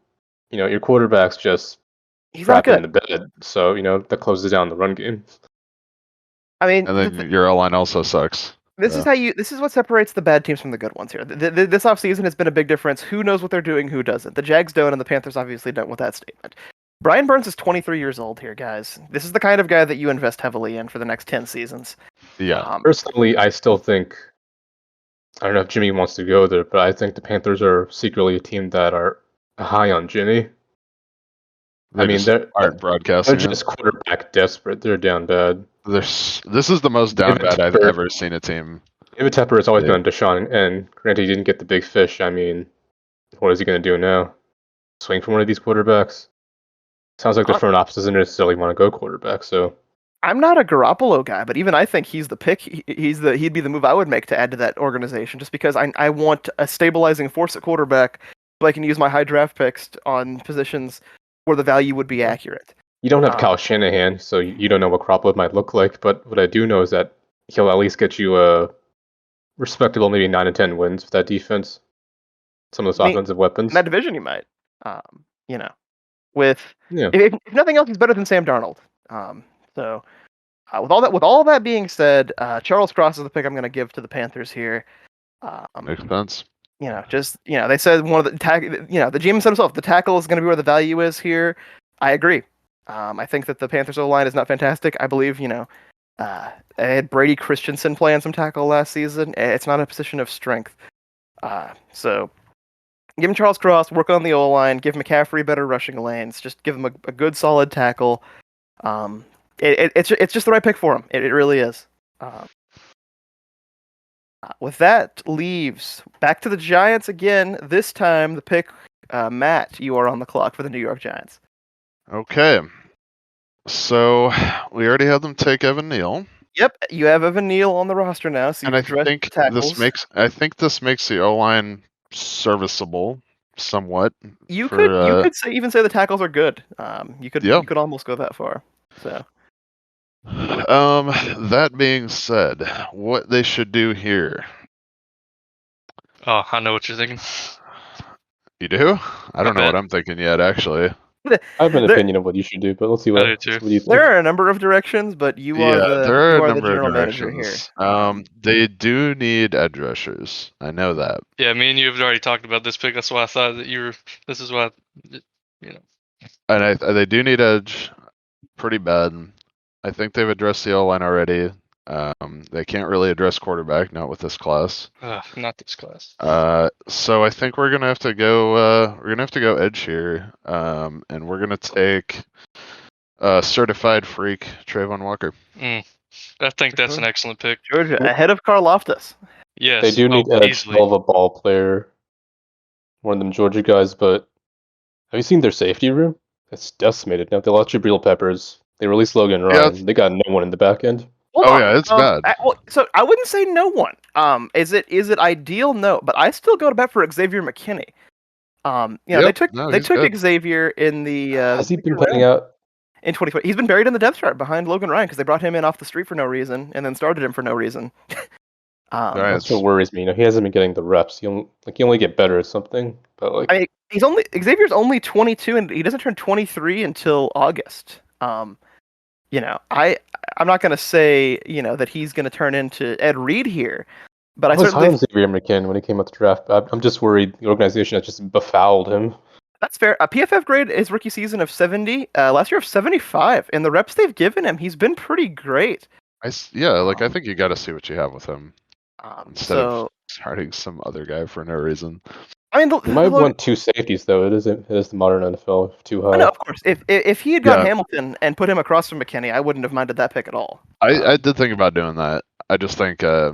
your quarterback's just trapped in the bed. So that closes down the run game. I mean, and then your O-line also sucks. This is what separates the bad teams from the good ones here. This offseason has been a big difference. Who knows what they're doing? Who doesn't? The Jags don't, and the Panthers obviously don't with that statement. Brian Burns is 23 years old here, guys. This is the kind of guy that you invest heavily in for the next 10 seasons. Yeah. Personally, I still think, I don't know if Jimmy wants to go there, but I think the Panthers are secretly a team that are high on Jimmy. They're broadcasting. They're just quarterback desperate. They're down bad. This is the most down bad I've ever seen a team. David Tepper has always been on Deshaun, and granted he didn't get the big fish. I mean, what is he going to do now? Swing for one of these quarterbacks? Sounds like the front office doesn't necessarily want to go quarterback. So I'm not a Garoppolo guy, but even I think he's the pick. He'd be the move I would make to add to that organization, just because I want a stabilizing force at quarterback, so I can use my high draft picks on positions where the value would be accurate. You don't have Kyle Shanahan, so you don't know what Garoppolo might look like. But what I do know is that he'll at least get you a respectable, maybe 9 and 10 wins with that defense. Some of those offensive weapons. In that division, you might. If nothing else, he's better than Sam Darnold. With all that being said, Charles Cross is the pick I'm going to give to the Panthers here. Makes sense. They said one of the the GM said himself, the tackle is going to be where the value is here. I agree. I think that the Panthers O-line is not fantastic. I believe I had Brady Christensen playing some tackle last season. It's not a position of strength. So Give him Charles Cross, work on the O-line, give McCaffrey better rushing lanes, just give him a good solid tackle. It's just the right pick for him. It really is. With that, leaves back to the Giants again. This time, the pick, Matt, you are on the clock for the New York Giants. Okay. So we already had them take Evan Neal. Yep, you have Evan Neal on the roster now, so And you've addressed the tackles. this makes the O-line serviceable somewhat. You could even say the tackles are good. You could almost go that far. So. That being said, what they should do here. Oh, I know what you're thinking. You do? I don't know what I'm thinking yet, actually. I have an opinion of what you should do, but let's see what you think. There are a number of directions, but you are the general manager here. They do need edge rushers. I know that. Yeah, me and you have already talked about this pick. That's why I thought that this is why, And they do need edge pretty bad. I think they've addressed the O-line already. They can't really address quarterback, not with this class. Not this class. So I think we're gonna have to go. Edge here, and we're gonna take certified freak Trayvon Walker. I think that's an excellent pick. Georgia ahead of Karlaftis. Yes, they do need edge of a ball player. One of them Georgia guys, but have you seen their safety room? It's decimated now. They lost Jabril Peppers. They released Logan Ryan. They got no one in the back end. It's bad. So I wouldn't say no one. Is it ideal? No, but I still go to bat for Xavier McKinney. They took Xavier in the. Has he been playing out? In 2020, he's been buried in the depth chart behind Logan Ryan because they brought him in off the street for no reason and then started him for no reason. That's what worries me. He hasn't been getting the reps. He only get better at something. But Xavier's only 22 and he doesn't turn 23 until August. I'm not going to say, that he's going to turn into Ed Reed here, but I certainly was Xavier McKinn when he came out the draft. I'm just worried the organization has just befouled him. That's fair. A PFF grade is rookie season of 70. Last year of 75. And the reps they've given him, he's been pretty great. I think you got to see what you have with him instead of starting some other guy for no reason. I mean, you might want two safeties though. It is the modern NFL too high. No, of course. If he had got Hamilton and put him across from McKinney, I wouldn't have minded that pick at all. I did think about doing that. I just think, I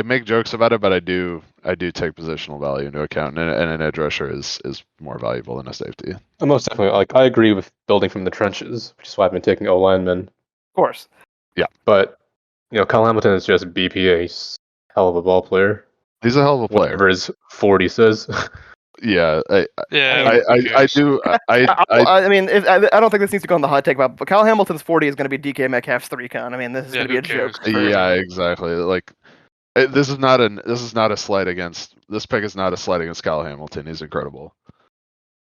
make jokes about it, but I do take positional value into account, and an edge rusher is more valuable than a safety. Most definitely. I agree with building from the trenches, which is why I've been taking O linemen. Of course. Yeah. But Kyle Hamilton is just BPA. He's a hell of a ball player. He's a hell of a player. Whatever his 40 says. Yeah. I do. I don't think this needs to go on the hot take about, but Kyle Hamilton's 40 is going to be DK Metcalf's 3-con. I mean, this is going to be a joke. Yeah, exactly. This is not a slight against. This pick is not a slight against Kyle Hamilton. He's incredible.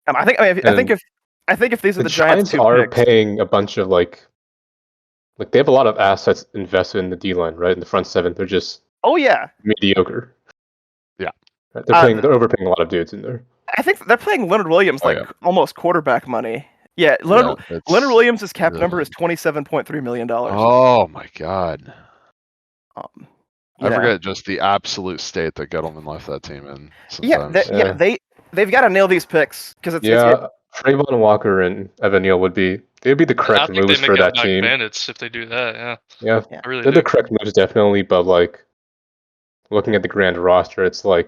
I think if these are the Giants are paying a bunch of they have a lot of assets invested in the D line, right? In the front seven, they're just mediocre. Yeah, they're overpaying a lot of dudes in there. I think they're playing Leonard Williams almost quarterback money. Yeah, Leonard Williams' cap number is $27.3 million. Oh my god. I forget just the absolute state that Gettleman left that team in. They've got to nail these picks because Trayvon Walker and Evan Neal would be the correct moves for that team. Bandits if they do that, yeah. They're the correct moves definitely, but looking at the grand roster, it's does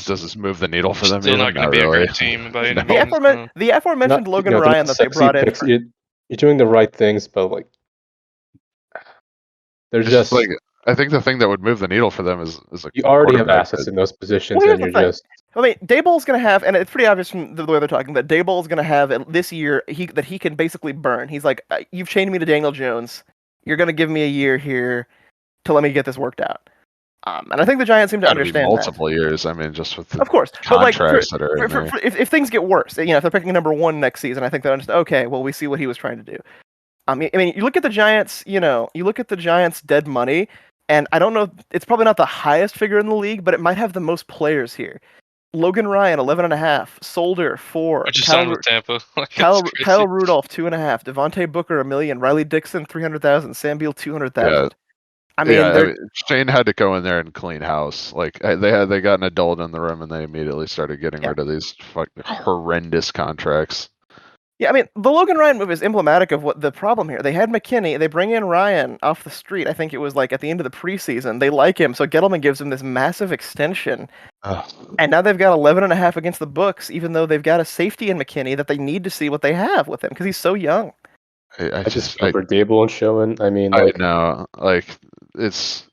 this move the needle for them? Still not going to be a great team by any means. The aforementioned Logan Ryan that they brought in. You're doing the right things, but they're just I think the thing that would move the needle for them is you already have assets in those positions, and you're just. I mean, Daboll's going to have, and it's pretty obvious from the way they're talking, that Daboll's going to have this year that he can basically burn. He's like, you've chained me to Daniel Jones. You're going to give me a year here to let me get this worked out. And I think the Giants seem to understand multiple years. I mean, just with the of course, contracts that are in there. If things get worse, if they're picking number one next season, I think they understand. Okay, well, we see what he was trying to do. I mean, you look at the Giants. You look at the Giants' dead money, and I don't know. It's probably not the highest figure in the league, but it might have the most players here. Logan Ryan, 11.5. Solder, 4. I just signed with Tampa. Kyle Rudolph, 2.5. Devontae Booker, $1 million. Riley Dixon, $300,000. Sam Beal, $200,000. I mean, Shane had to go in there and clean house. Like they got an adult in the room and they immediately started getting rid of these fucking horrendous contracts. Yeah, I mean, the Logan Ryan move is emblematic of what the problem here. They had McKinney, they bring in Ryan off the street. I think it was like at the end of the preseason. They like him, so Gettleman gives him this massive extension. And now they've got 11.5 against the books, even though they've got a safety in McKinney that they need to see what they have with him because he's so young. I just feel for Dable and Showman. I mean, I know, like it's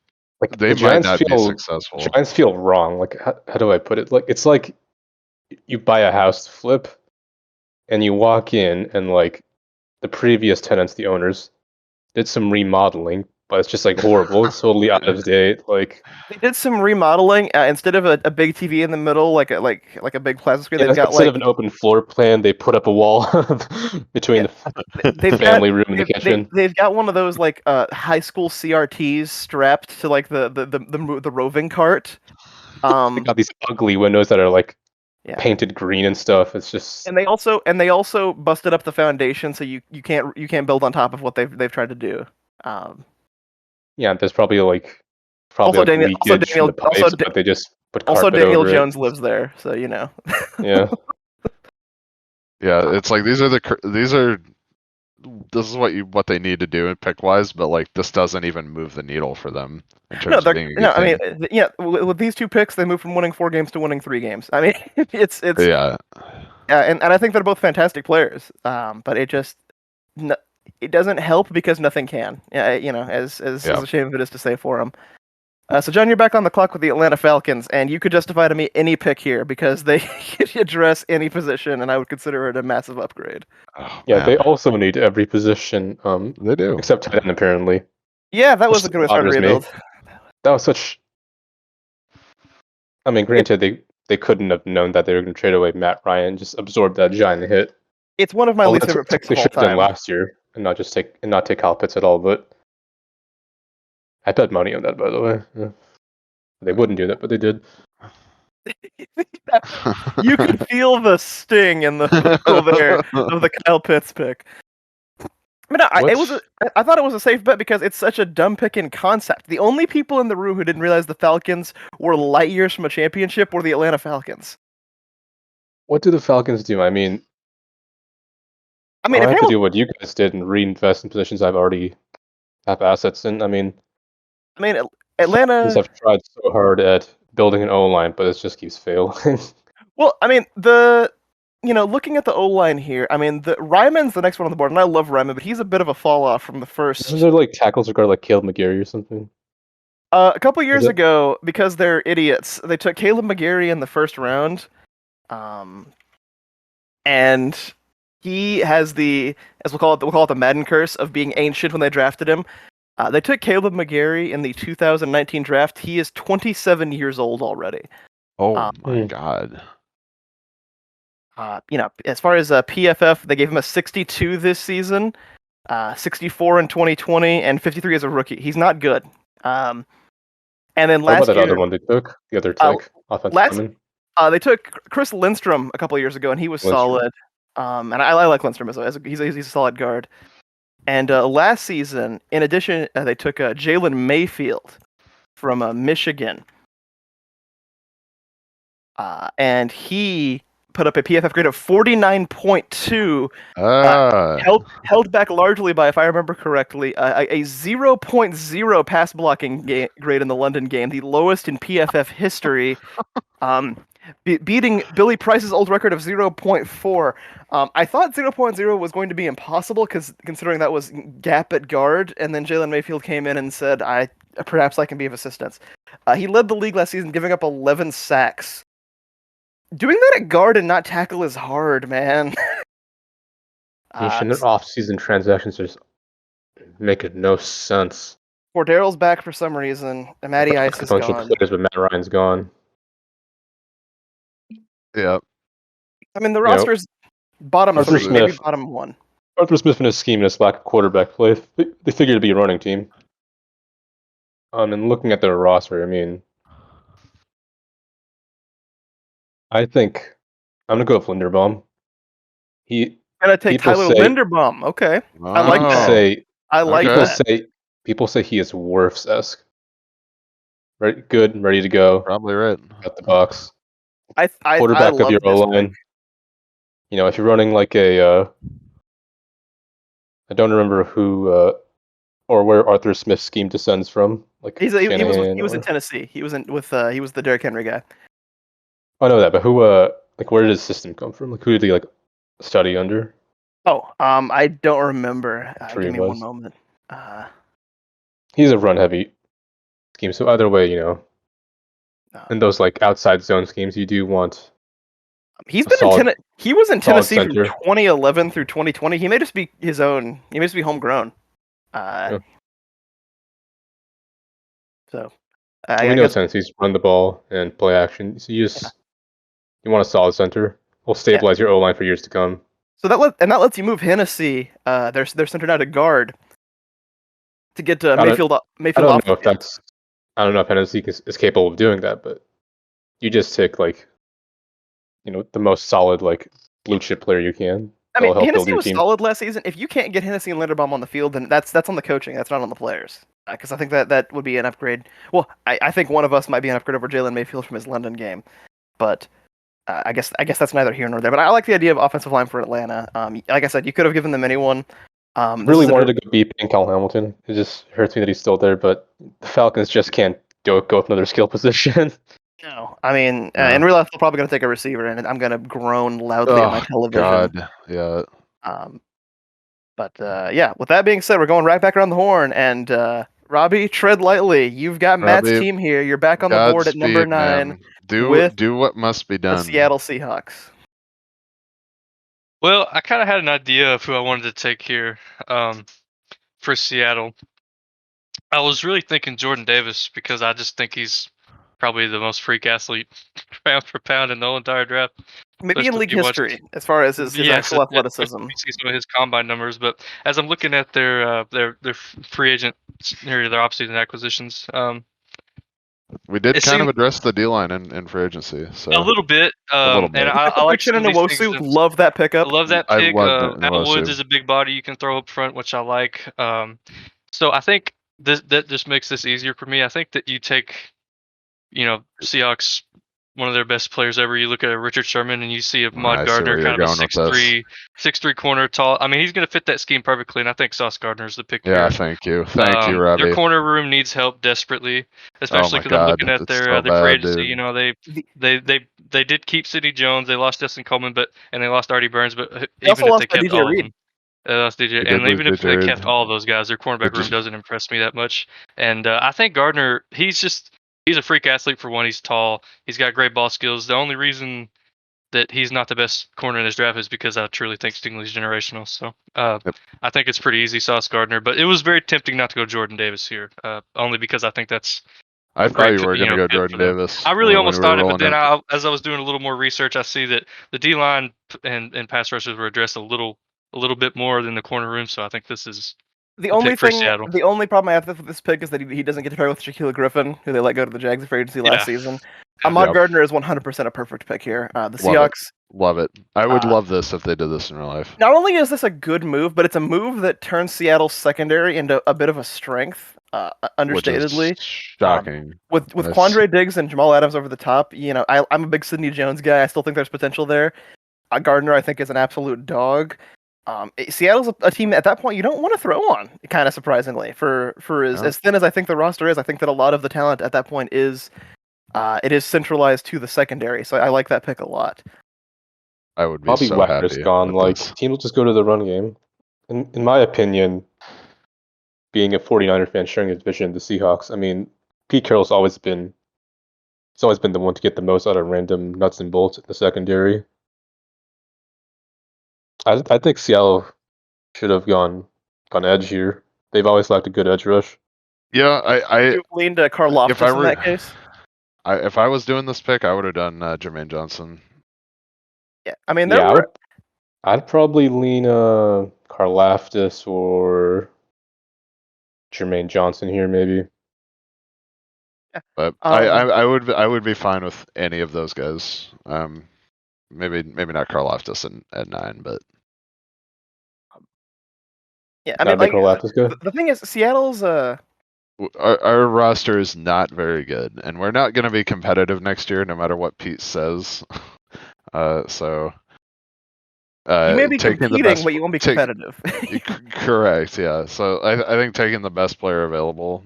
like they might not be successful. Giants feel wrong. Like how do I put it? Like it's like you buy a house to flip, and you walk in, and like the previous tenants, the owners, did some remodeling, but it's just like horrible. It's totally out of date. Like they did some remodeling instead of a big TV in the middle, like a big plasma screen. They've got instead of an open floor plan, they put up a wall between the family room and the kitchen. They've got one of those like high school CRTs strapped to like the roving cart. They got these ugly windows that are like painted green and stuff. It's just and they also busted up the foundation, so you can't build on top of what they've tried to do. Yeah, there's probably leakage in the pipes, but they just put carpet also Daniel over Jones it. lives there, so you know. Yeah. Yeah, it's like this is what they need to do in pick wise, but like this doesn't even move the needle for them in terms of being a good thing. I mean, yeah, with these 2 picks, they move from winning 4 games to winning 3 games. I mean, it's and I think they're both fantastic players. But it just it doesn't help because nothing can. You know, as a shame of it is to say for them. So, John, you're back on the clock with the Atlanta Falcons, and you could justify to me any pick here because they address any position, and I would consider it a massive upgrade. Oh, yeah, they also need every position. They do, except tight end, apparently. Yeah, that was a good way to start a rebuild. That was such. I mean, granted, they couldn't have known that they were going to trade away Matt Ryan, just absorb that giant hit. It's one of my least favorite picks of all time. They should have done last year and not take Kyle Pitts at all, but. I bet money on that, by the way. Yeah. They wouldn't do that, but they did. You could feel the sting in the vocal there of the Kyle Pitts pick. I mean, I thought it was a safe bet because it's such a dumb pick in concept. The only people in the room who didn't realize the Falcons were light years from a championship were the Atlanta Falcons. What do the Falcons do? I mean, I have to do what you guys did and reinvest in positions I've already have assets in. I mean, Atlanta have tried so hard at building an O-line, but it just keeps failing. Well, I mean, looking at the O-line here, I mean, Ryman's the next one on the board, and I love Ryman, but he's a bit of a fall-off from the first. Isn't there like tackles regarding like Caleb McGarry or something? A couple years ago, because they're idiots, they took Caleb McGarry in the first round, and he has as we'll call it the Madden curse of being ancient when they drafted him. They took Caleb McGarry in the 2019 draft. He is 27 years old already. Oh my god. As far as PFF, they gave him a 62 this season, 64 in 2020, and 53 as a rookie. He's not good. And then last year, what about that other one they took? The other offensive lineman? They took Chris Lindstrom a couple of years ago, and he was solid. And I like Lindstrom he's a solid guard. And last season, in addition, they took Jalen Mayfield from Michigan. And he put up a PFF grade of 49.2, held back largely by, if I remember correctly, a 0.0 pass blocking grade in the London game, the lowest in PFF history. Beating Billy Price's old record of 0.4. I thought 0.0 was going to be impossible, considering that was gap at guard, and then Jalen Mayfield came in and said, perhaps I can be of assistance. He led the league last season, giving up 11 sacks. Doing that at guard and not tackle is hard, man. Their off-season transactions just make no sense. Cordarrelle's back for some reason, and Matty Ice is gone. A bunch of players, but Matt Ryan's gone. Yeah. I mean, the roster's bottom Arthur 3, Smith. maybe bottom 1. Arthur Smith and his scheme and his lack of quarterback play, they figured it'd be a running team. And looking at their roster, I mean, I think I'm gonna go with Linderbaum. Gonna take Tyler Linderbaum. Okay, I like that. I like that. people say he is Wirfs-esque. Right, good and ready to go. Probably right. Got the box. I Quarterback of love your this O-line. pick. If you're running like a, I don't remember who or where Arthur Smith's scheme descends from. Like He Shanahan. was in Tennessee. He was he was the Derrick Henry guy. I know that, but who like where did his system come from? Like who did he like study under? Oh, I don't remember. Sure Give he me one was. moment. He's a run heavy scheme, so either way, in those like outside zone schemes, you do want He's a been solid, he was in solid Tennessee from center. 2011 through 2020. He may just be his own. He may just be homegrown. Yeah. So We I know guess Tennessee's run the ball and play action, so you want a solid center. Will stabilize your O line for years to come. so that lets you move Hennessy. Their center now to guard to get to Mayfield I off don't the know if field. I don't know if Hennessy is capable of doing that, but you just take like the most solid like blue chip player you can. I mean, That'll help build Hennessy your was team. solid last season. If you can't get Hennessy and Linderbaum on the field, then that's on the coaching. That's not on the players. Because I think that would be an upgrade. Well, I think one of us might be an upgrade over Jalen Mayfield from his London game, but I guess that's neither here nor there. But I like the idea of offensive line for Atlanta. Like I said, you could have given them anyone. Really wanted to go beat Cal Hamilton. It just hurts me that he's still there, but the Falcons just can't go with another skill position. No, I mean, No. in real life, they're probably going to take a receiver, and I'm going to groan loudly at my television. God, yeah. But yeah, with that being said, we're going right back around the horn, and Robbie, tread lightly. You've got Matt's Robbie, team here. You're back on the board at number 9 man. with Do what must be the done. Seattle Seahawks. Well, I kind of had an idea of who I wanted to take here for Seattle. I was really thinking Jordan Davis because I just think he's probably the most freak athlete pound for pound in the whole entire draft. Maybe in Especially league if you watch- history, as far as his actual athleticism. You see some of his combine numbers, but as I'm looking at their free agent or their offseason acquisitions, We did it kind of seems- address the D line in free agency, so a little bit. little bit. And I like some of these things. Love that pickup. I love that I pick. love Al Nwosu. Woods is a big body you can throw up front, which I like. So I think that just makes this easier for me. I think that you take, Seahawks, one of their best players ever. You look at Richard Sherman and you see a Ahmad Gardner, kind of a 6'3", corner tall. I mean, he's going to fit that scheme perfectly, and I think Sauce Gardner is the pick here. Yeah, thank you, Robbie. Their corner room needs help desperately, especially because I'm looking at their free agency. They did keep Sidney Jones, they lost Justin Coleman, and they lost Artie Burns. But even if they kept all of them, they lost DJ, and even if they kept all of those guys, their cornerback room doesn't impress me that much. And I think Gardner, he's a freak athlete for one. He's tall. He's got great ball skills. The only reason that he's not the best corner in this draft is because I truly think Stingley's generational. So I think it's pretty easy, Sauce Gardner. But it was very tempting not to go Jordan Davis here, only because I think that's. I thought you were going to go Jordan Davis. I really almost thought it, but then as I was doing a little more research, I see that the D line and pass rushers were addressed a little bit more than the corner room. So I think this is. The only problem I have with this pick is that he doesn't get to pair with Shaquille Griffin, who they let go to the Jags in free agency last season. Ahmad Gardner is 100% a perfect pick here. The Seahawks love it. I would love this if they did this in real life. Not only is this a good move, but it's a move that turns Seattle's secondary into a bit of a strength, understatedly. Which is shocking. With Quandre Diggs and Jamal Adams over the top, I'm a big Sidney Jones guy. I still think there's potential there. Gardner, I think, is an absolute dog. Seattle's a team at that point you don't want to throw on, kind of surprisingly. For as thin as I think the roster is, I think that a lot of the talent at that point is centralized to the secondary. So I like that pick a lot. I would be Bobby so Wagner's happy. gone. Like team will just go to the run game. In my opinion, being a 49er fan, sharing his vision, the Seahawks. I mean, Pete Carroll's always been the one to get the most out of random nuts and bolts in the secondary. I think Seattle should have gone edge here. They've always lacked a good edge rush. Yeah, I leaned to Karlaftis in that case. If I was doing this pick, I would have done Jermaine Johnson. Yeah, I mean, I'd probably lean Karlaftis or Jermaine Johnson here, maybe. Yeah. But I would be fine with any of those guys. Maybe not Karlaftis at 9, but Yeah, I mean, Not making a laugh this good. the thing is, Seattle's Our roster is not very good, and we're not going to be competitive next year, no matter what Pete says. So you may be taking the competing, best, but you won't be competitive. correct, yeah. So I think taking the best player available,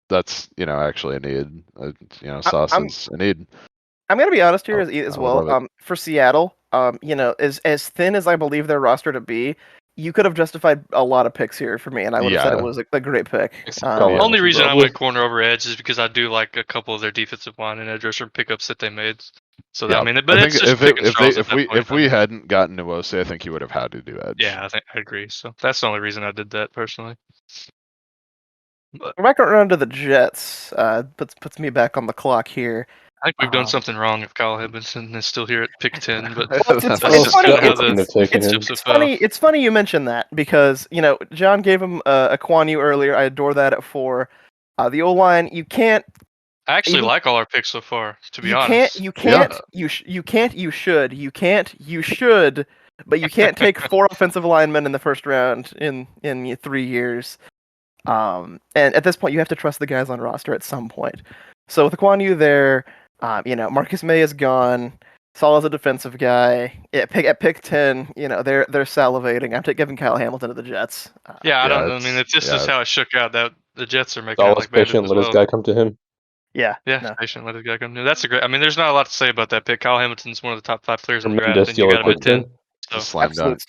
that's actually a need. Sauce is a need. I'm gonna be honest here as I well. love it. For Seattle, as thin as I believe their roster to be, you could have justified a lot of picks here for me, and I would have said it was a great pick. Only reason I went corner over edge is because I do like a couple of their defensive line and edge rusher pickups that they made. So that, I mean, but I it's think just if we hadn't gotten Nwosu, I think he would have had to do edge. Yeah, I think I agree. So that's the only reason I did that personally. But we're back around to the Jets. Puts me back on the clock here. I think we've done something wrong if Kyle Hibbenson is still here at pick 10. But it's funny. It's funny you mentioned that because John gave him a Kwon Yu earlier. I adore that at 4. The O line, you can't. I actually like all our picks so far. To be honest, you should, but you can't take 4 offensive linemen in the first round in 3 years. And at this point, you have to trust the guys on roster at some point. So with Kwon Yu there, Marcus May is gone. Saul is a defensive guy. At pick 10, they're salivating. I'm giving Kyle Hamilton to the Jets. I mean, if this is how it shook out, that the Jets are making Saul it like patient. Let his guy come to him. Yeah, patient. Let his guy come to him. That's a great. I mean, there's not a lot to say about that pick. Kyle Hamilton's one of the top 5 players in the draft, and you got him at 10. So slam dunk.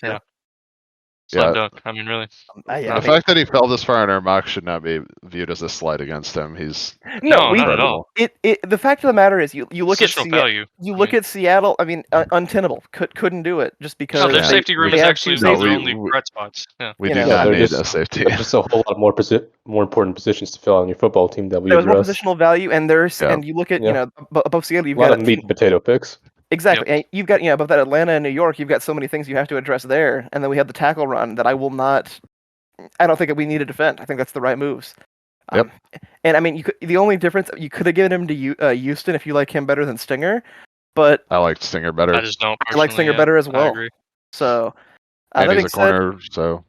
Slam dunk. I mean, really. The fact that he fell this far in our mock should not be viewed as a slight against him. He's not at all. The fact of the matter is, you look at value. At Seattle. I mean, untenable. Couldn't do it just because. No, their safety room is actually their only bright spots. Yeah. We do not need a safety. There's just a whole lot more important positions to fill on your football team that we address. There's more positional value, and and you look at above Seattle, you've got a got lot of meat and potato picks. Exactly. And you've got, above that Atlanta and New York, you've got so many things you have to address there. And then we have the tackle run that I don't think that we need to defend. I think that's the right moves. Yep. And I mean, the only difference, you could have given him to Houston if you like him better than Stinger, but I like Stinger better. I just don't. I like Stinger better as well. I agree. So, and he's a corner, so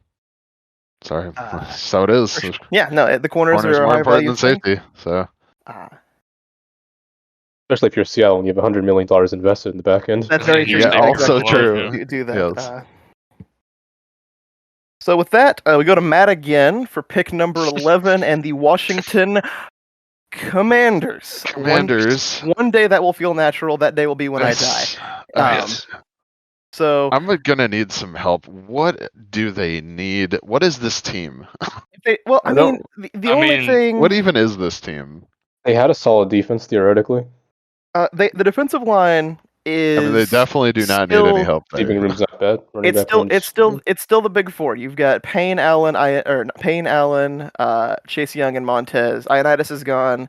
sorry. So it is. The corners are more important than safety. So. Especially if you're Seattle and you have $100 million invested in the back end. That's very true. Yeah, also true. Do that. Yes. So with that, we go to Matt again for pick number 11 and the Washington Commanders. One day that will feel natural. That day will be when I die. So I'm gonna need some help. What do they need? What is this team? The only thing. What even is this team? They had a solid defense theoretically. The defensive line is. I mean, they definitely do not need any help. Receiving room's not bad. It's still the big 4. You've got Payne, Allen, Chase Young, and Montez. Ioannidis is gone.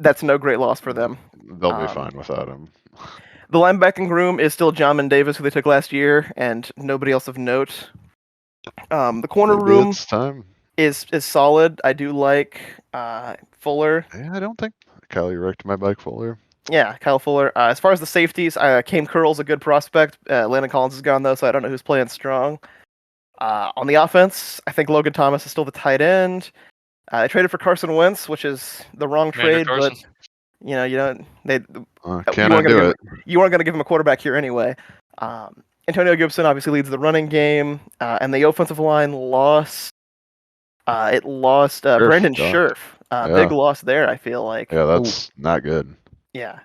That's no great loss for them. They'll be fine without him. The linebacking room is still Jamin Davis, who they took last year, and nobody else of note. The corner room is solid. I do like Fuller. Yeah, I don't think Kyle, you wrecked my bike, Fuller. Yeah, Kyle Fuller. As far as the safeties, Cam Curl's a good prospect. Landon Collins is gone, though, so I don't know who's playing strong. On the offense, I think Logan Thomas is still the tight end. They traded for Carson Wentz, which is the wrong trade, but you weren't going to give him a quarterback here anyway. Antonio Gibson obviously leads the running game, and the offensive line lost. It lost Brandon Scherf. Big loss there, I feel like. Yeah, that's not good. Yeah.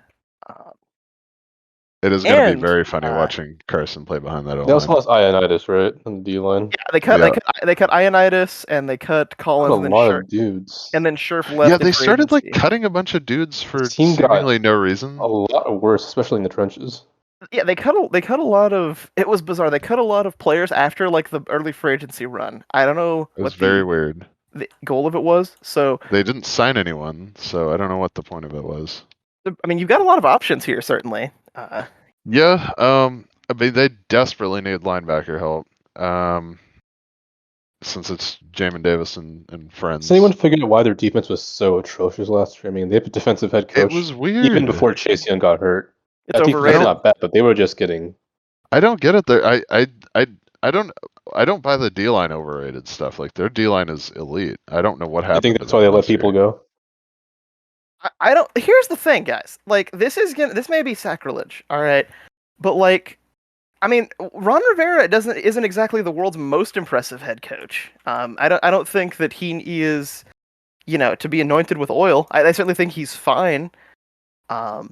It is going to be very funny watching Carson play behind that O-line. They also lost Ioannidis, right, on the D-line. Yeah, they cut Ioannidis and they cut Collins. A lot of dudes. And then Scherf left. Yeah, they started cutting a bunch of dudes for seemingly no reason. A lot worse, especially in the trenches. Yeah, they cut a lot of. It was bizarre. They cut a lot of players after the early free agency run. I don't know. It was very weird. The goal of it was so. They didn't sign anyone, so I don't know what the point of it was. I mean, you've got a lot of options here, certainly. I mean, they desperately need linebacker help. Since it's Jamin Davis and friends. Has anyone figured out why their defense was so atrocious last year? I mean, they have a defensive head coach. It was weird. Even before Chase Young got hurt. It's overrated. Not bad, but they were just getting. I don't get it. I don't. I don't buy the D-line overrated stuff. Like their D-line is elite. I don't know what happened. I think to that's them why they let last people year. go. I don't. Here's the thing, guys. Like this may be sacrilege, all right, but like, I mean, Ron Rivera isn't exactly the world's most impressive head coach. I don't think that he is, to be anointed with oil. I certainly think he's fine. But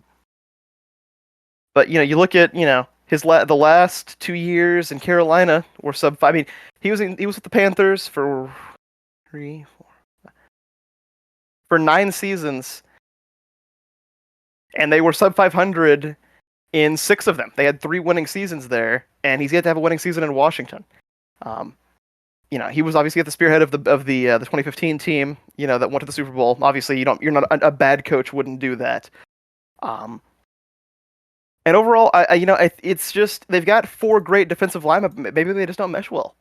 you look at the last 2 years in Carolina were sub 5. I mean, he was with the Panthers for 9 seasons, and they were sub 500 in 6 of them. They had 3 winning seasons there, and he's yet to have a winning season in Washington. He was obviously at the spearhead of the 2015 team, that went to the Super Bowl. Obviously, you're not a bad coach wouldn't do that. And overall, it's just they've got 4 great defensive linemen. Maybe they just don't mesh well.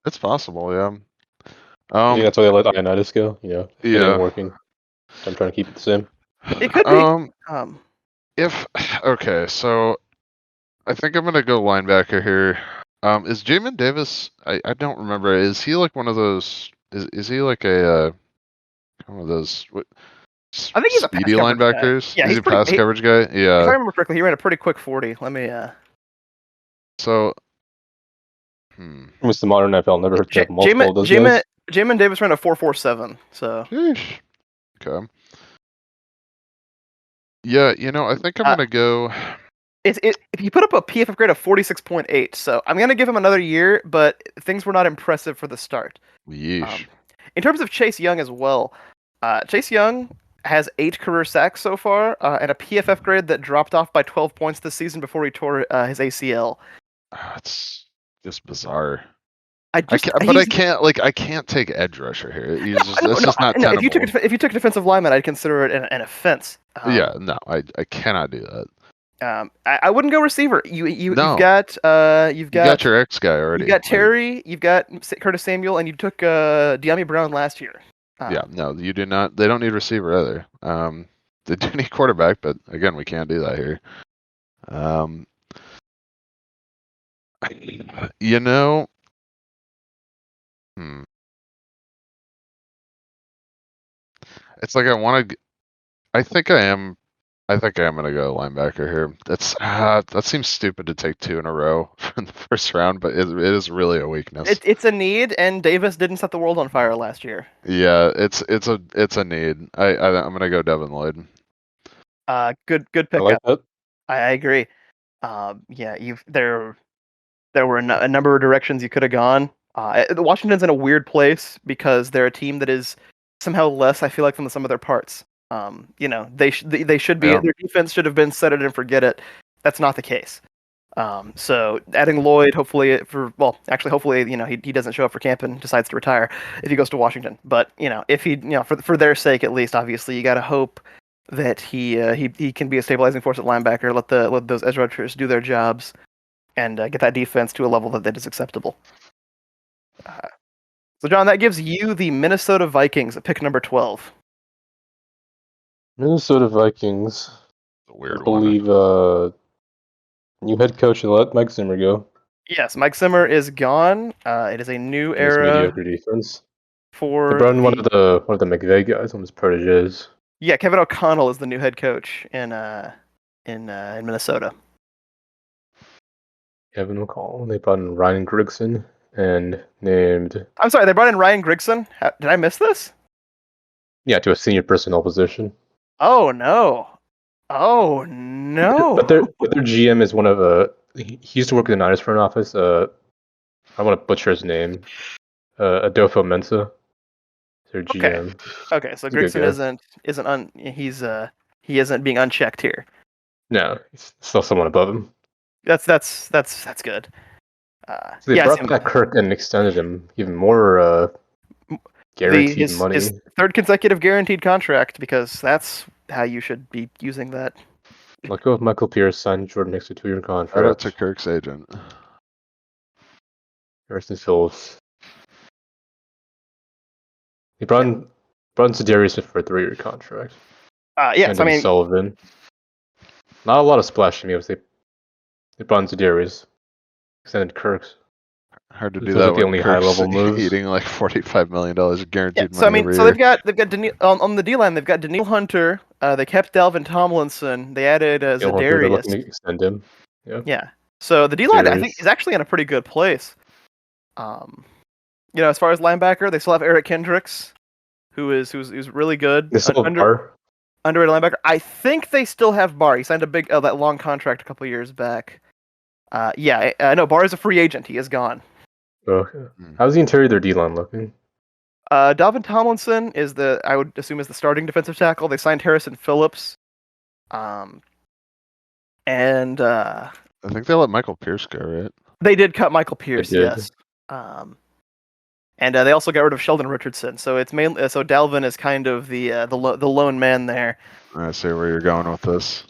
It's possible, yeah. I think that's why they let Ioannidis go. It ain't working. So I'm trying to keep it the same. It could be. Okay, so I think I'm gonna go linebacker here. Is Jamin Davis? I don't remember. Is he like one of those? Is he like a one of those? I think he's speedy a pass linebackers. Guy. Yeah, he's a pass coverage guy. Yeah. If I remember correctly, he ran a pretty quick 40. Let me. So. It's the modern NFL. Never heard of multiple of those guys. Jamin Davis ran a 4.47. So. Sheesh. Okay. Yeah, I think I'm gonna go. He put up a PFF grade of 46.8, so I'm gonna give him another year, but things were not impressive for the start. Yeesh. In terms of Chase Young as well, Chase Young has 8 career sacks so far, and a PFF grade that dropped off by 12 points this season before he tore his ACL. It's just bizarre. I can't take edge rusher here. It's just not tenable. If you took defensive lineman, I'd consider it an offense. I cannot do that. I wouldn't go receiver. You've got your ex guy already. You've got Terry, you've got Curtis Samuel, and you took De'Ami Brown last year. No, you do not. They don't need receiver either. They do need quarterback, but again, we can't do that here. It's like I think I am gonna go linebacker here. That seems stupid to take 2 in a row in the first round, but it is really a weakness. It's a need, and Davis didn't set the world on fire last year. Yeah, it's a need. I'm gonna go Devin Lloyd. Good pick. I like that. I agree. There were a number of directions you could have gone. Washington's in a weird place because they're a team that is somehow less, I feel like, than the sum of their parts. They should be. Their defense should have been set it and forget it. That's not the case. So adding Lloyd, hopefully he doesn't show up for camp and decides to retire if he goes to Washington. But if he for their sake at least, obviously you got to hope that he can be a stabilizing force at linebacker. Let those edge rushers do their jobs and get that defense to a level that is acceptable. So John, that gives you the Minnesota Vikings at pick number 12. Minnesota Vikings. A weird I believe new head coach let Mike Zimmer go. Yes, Mike Zimmer is gone. It is a new era. Mediocre defense. They For brought in one of the McVay guys, one of his proteges. Yeah, Kevin O'Connell is the new head coach in Minnesota. Kevin O'Connell. They brought in Ryan Grigson and named. I'm sorry, they brought in Ryan Grigson. Did I miss this? Yeah, to a senior personnel position. Oh no! Oh no! But their GM is one of he used to work in the Niners front office. I want to butcher his name. Adolfo Mensa. Their GM. Okay, so Grigson he isn't being unchecked here. No, he's still someone above him. That's good. So they brought back Kirk and extended him even more guaranteed money. His 3rd consecutive guaranteed contract, because that's how you should be using that. Let go of Michael Pierce, sign Jordan Hicks to 2-year contract. Shout out to Kirk's agent. Harrison Phillips. He brought in Sedarius for a 3-year contract. Yes, I mean Sullivan. Not a lot of splash to me. They brought in Sedarius, extended Kirk's. Hard to It do feels that like the when only Kirk's high-level moves. eating like $45 million guaranteed Yeah, so I money mean, every so year. they've got on the D line, they've got Daniil Hunter. They kept Delvin Tomlinson. They added Hunter, they're looking Zadarius. to extend him. Yep. Yeah. So the D line, I think, Zadarius. is actually in a pretty good place. As far as linebacker, they still have Eric Kendricks, who's really good. They still have Barr. Underrated linebacker. I think they still have Barr. He signed a big that long contract a couple years back. No, Barr is a free agent. He is gone. Okay. How's the interior of their D-line looking? Dalvin Tomlinson is I would assume is the starting defensive tackle. They signed Harrison Phillips. And I think they let Michael Pierce go, right? they did cut Michael Pierce, They did. yes. And they also got rid of Sheldon Richardson. So it's mainly so Dalvin is kind of the lone man there. I see where you're going with this.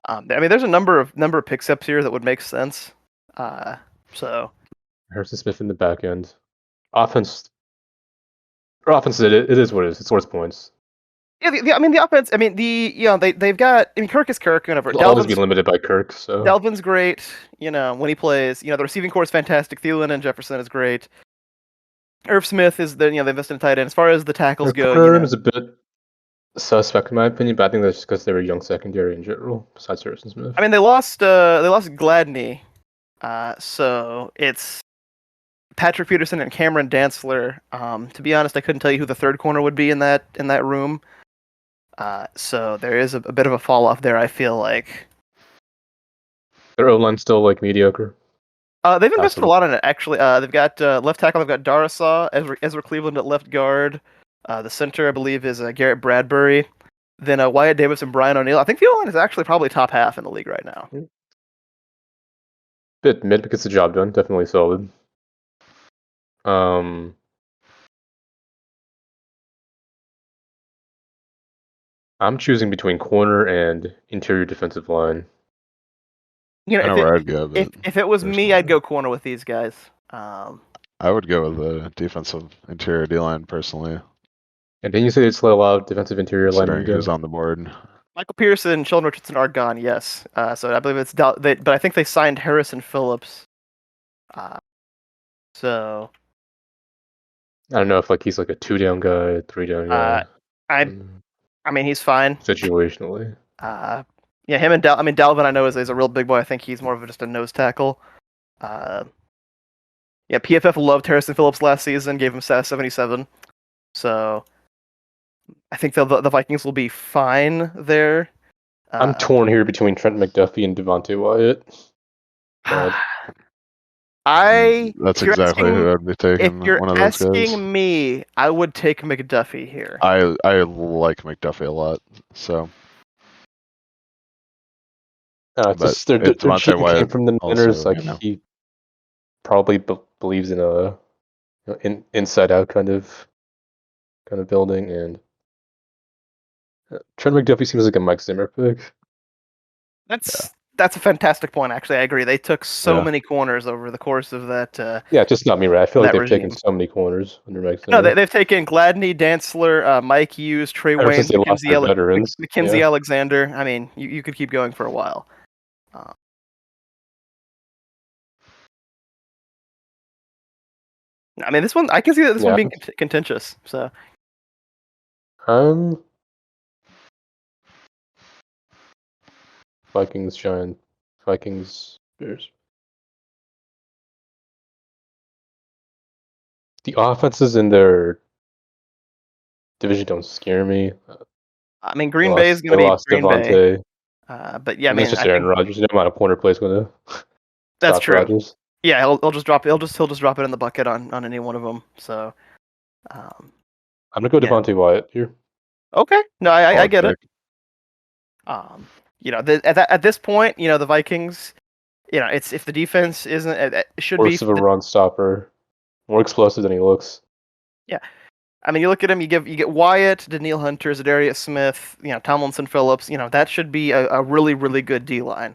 I mean, there's a number of pickups here that would make sense. So Harrison Smith in the back end. Offense, it is what it is. It scores points. yeah, the offense. I mean, they've got. I mean, Kirk is Kirk. Whatever. It'll always be limited by Kirk. So Dalvin's great. When he plays. The receiving core is fantastic. Thielen and Jefferson is great. Irv Smith is they invested in tight end. As far as the tackles go, Perm is a bit suspect in my opinion, but I think that's just because they were young secondary in general. Besides Harrison Smith. I mean, they lost Gladney, so it's Patrick Peterson and Cameron Dantzler. To be honest, I couldn't tell you who the third corner would be in that room. So there is a bit of a fall off there. I feel like their O-line's still like mediocre. They've invested a lot in it, actually. They've got left tackle. They've got Darasaw, Ezra Cleveland at left guard. The center, I believe, is Garrett Bradbury. Then Wyatt Davis and Brian O'Neill. I think the O-line is actually probably top half in the league right now. Bit mid, but gets the job done. Definitely solid. I'm choosing between corner and interior defensive line. I know where I'd go, if it was me, I'd go corner with these guys. I would go with the defensive interior D-line personally. And didn't you say it's let a lot of defensive interior linemen go? Who's on the board? Michael Pearson and Sheldon Richardson are gone, yes. So I believe it's but I think they signed Harrison Phillips. So I don't know if he's like a 2-down guy, 3-down guy. I mean, he's fine situationally. Him and Dalvin I know is a real big boy. I think he's more of just a nose tackle. PFF loved Harrison Phillips last season, gave him 77. So I think the Vikings will be fine there. I'm torn here between Trent McDuffie and Devontae Wyatt. That's exactly who I'd be taking. If you're one of those asking guys. me, I would take McDuffie here. I like McDuffie a lot, so. Just their cheap came from the Niners. He probably believes in a inside out kind of building, and Trent McDuffie seems like a Mike Zimmer pick. That's a fantastic point. Actually, I agree. They took so many corners over the course of that. Just not me, right? I feel like they've taken so many corners under Mike No, Zimmer. they've taken Gladney, Dantzler, Mike Hughes, Trey Wayne, Mackenzie Alexander. I mean, you could keep going for a while. I mean, this one I can see that this one being contentious. So, Vikings, Giants, Vikings, Bears. The offenses in their division don't scare me. I mean, Green Bay is going to be Green Bay. But yeah, I mean, it's just Aaron Rodgers. You know, amount of pointer plays going to. That's true. Rodgers. Yeah, he'll just drop it in the bucket on any one of them. So, I'm gonna go Devontae Wyatt here. Okay, no, I get it. At this point, the Vikings, it's if the defense isn't, it should Worse be of a run stopper, more explosive than he looks. Yeah, I mean, you look at him, you get Wyatt, Daniil Hunter, Zadarius Smith, Tomlinson, Phillips. That should be a really, really good D line.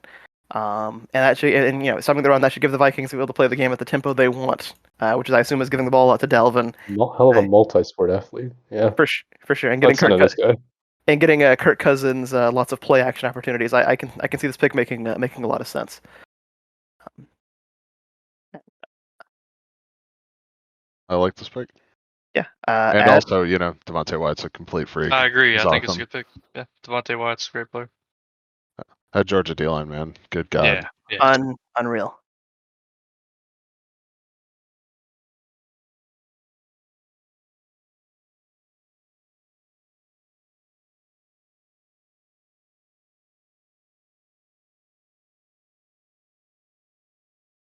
And that should, something they're on that should give the Vikings be able to play the game at the tempo they want, which is I assume is giving the ball out to Dalvin. Hell of a multi-sport athlete, yeah, for sure. And getting Kirk Cousins lots of play action opportunities. I can see this pick making a lot of sense. I like this pick. Yeah. And also, Devontae Wyatt's a complete freak. I agree. He's I think it's awesome. a good pick. Yeah, Devontae Wyatt's a great player. That Georgia D-line, man. Good God. Yeah. Unreal.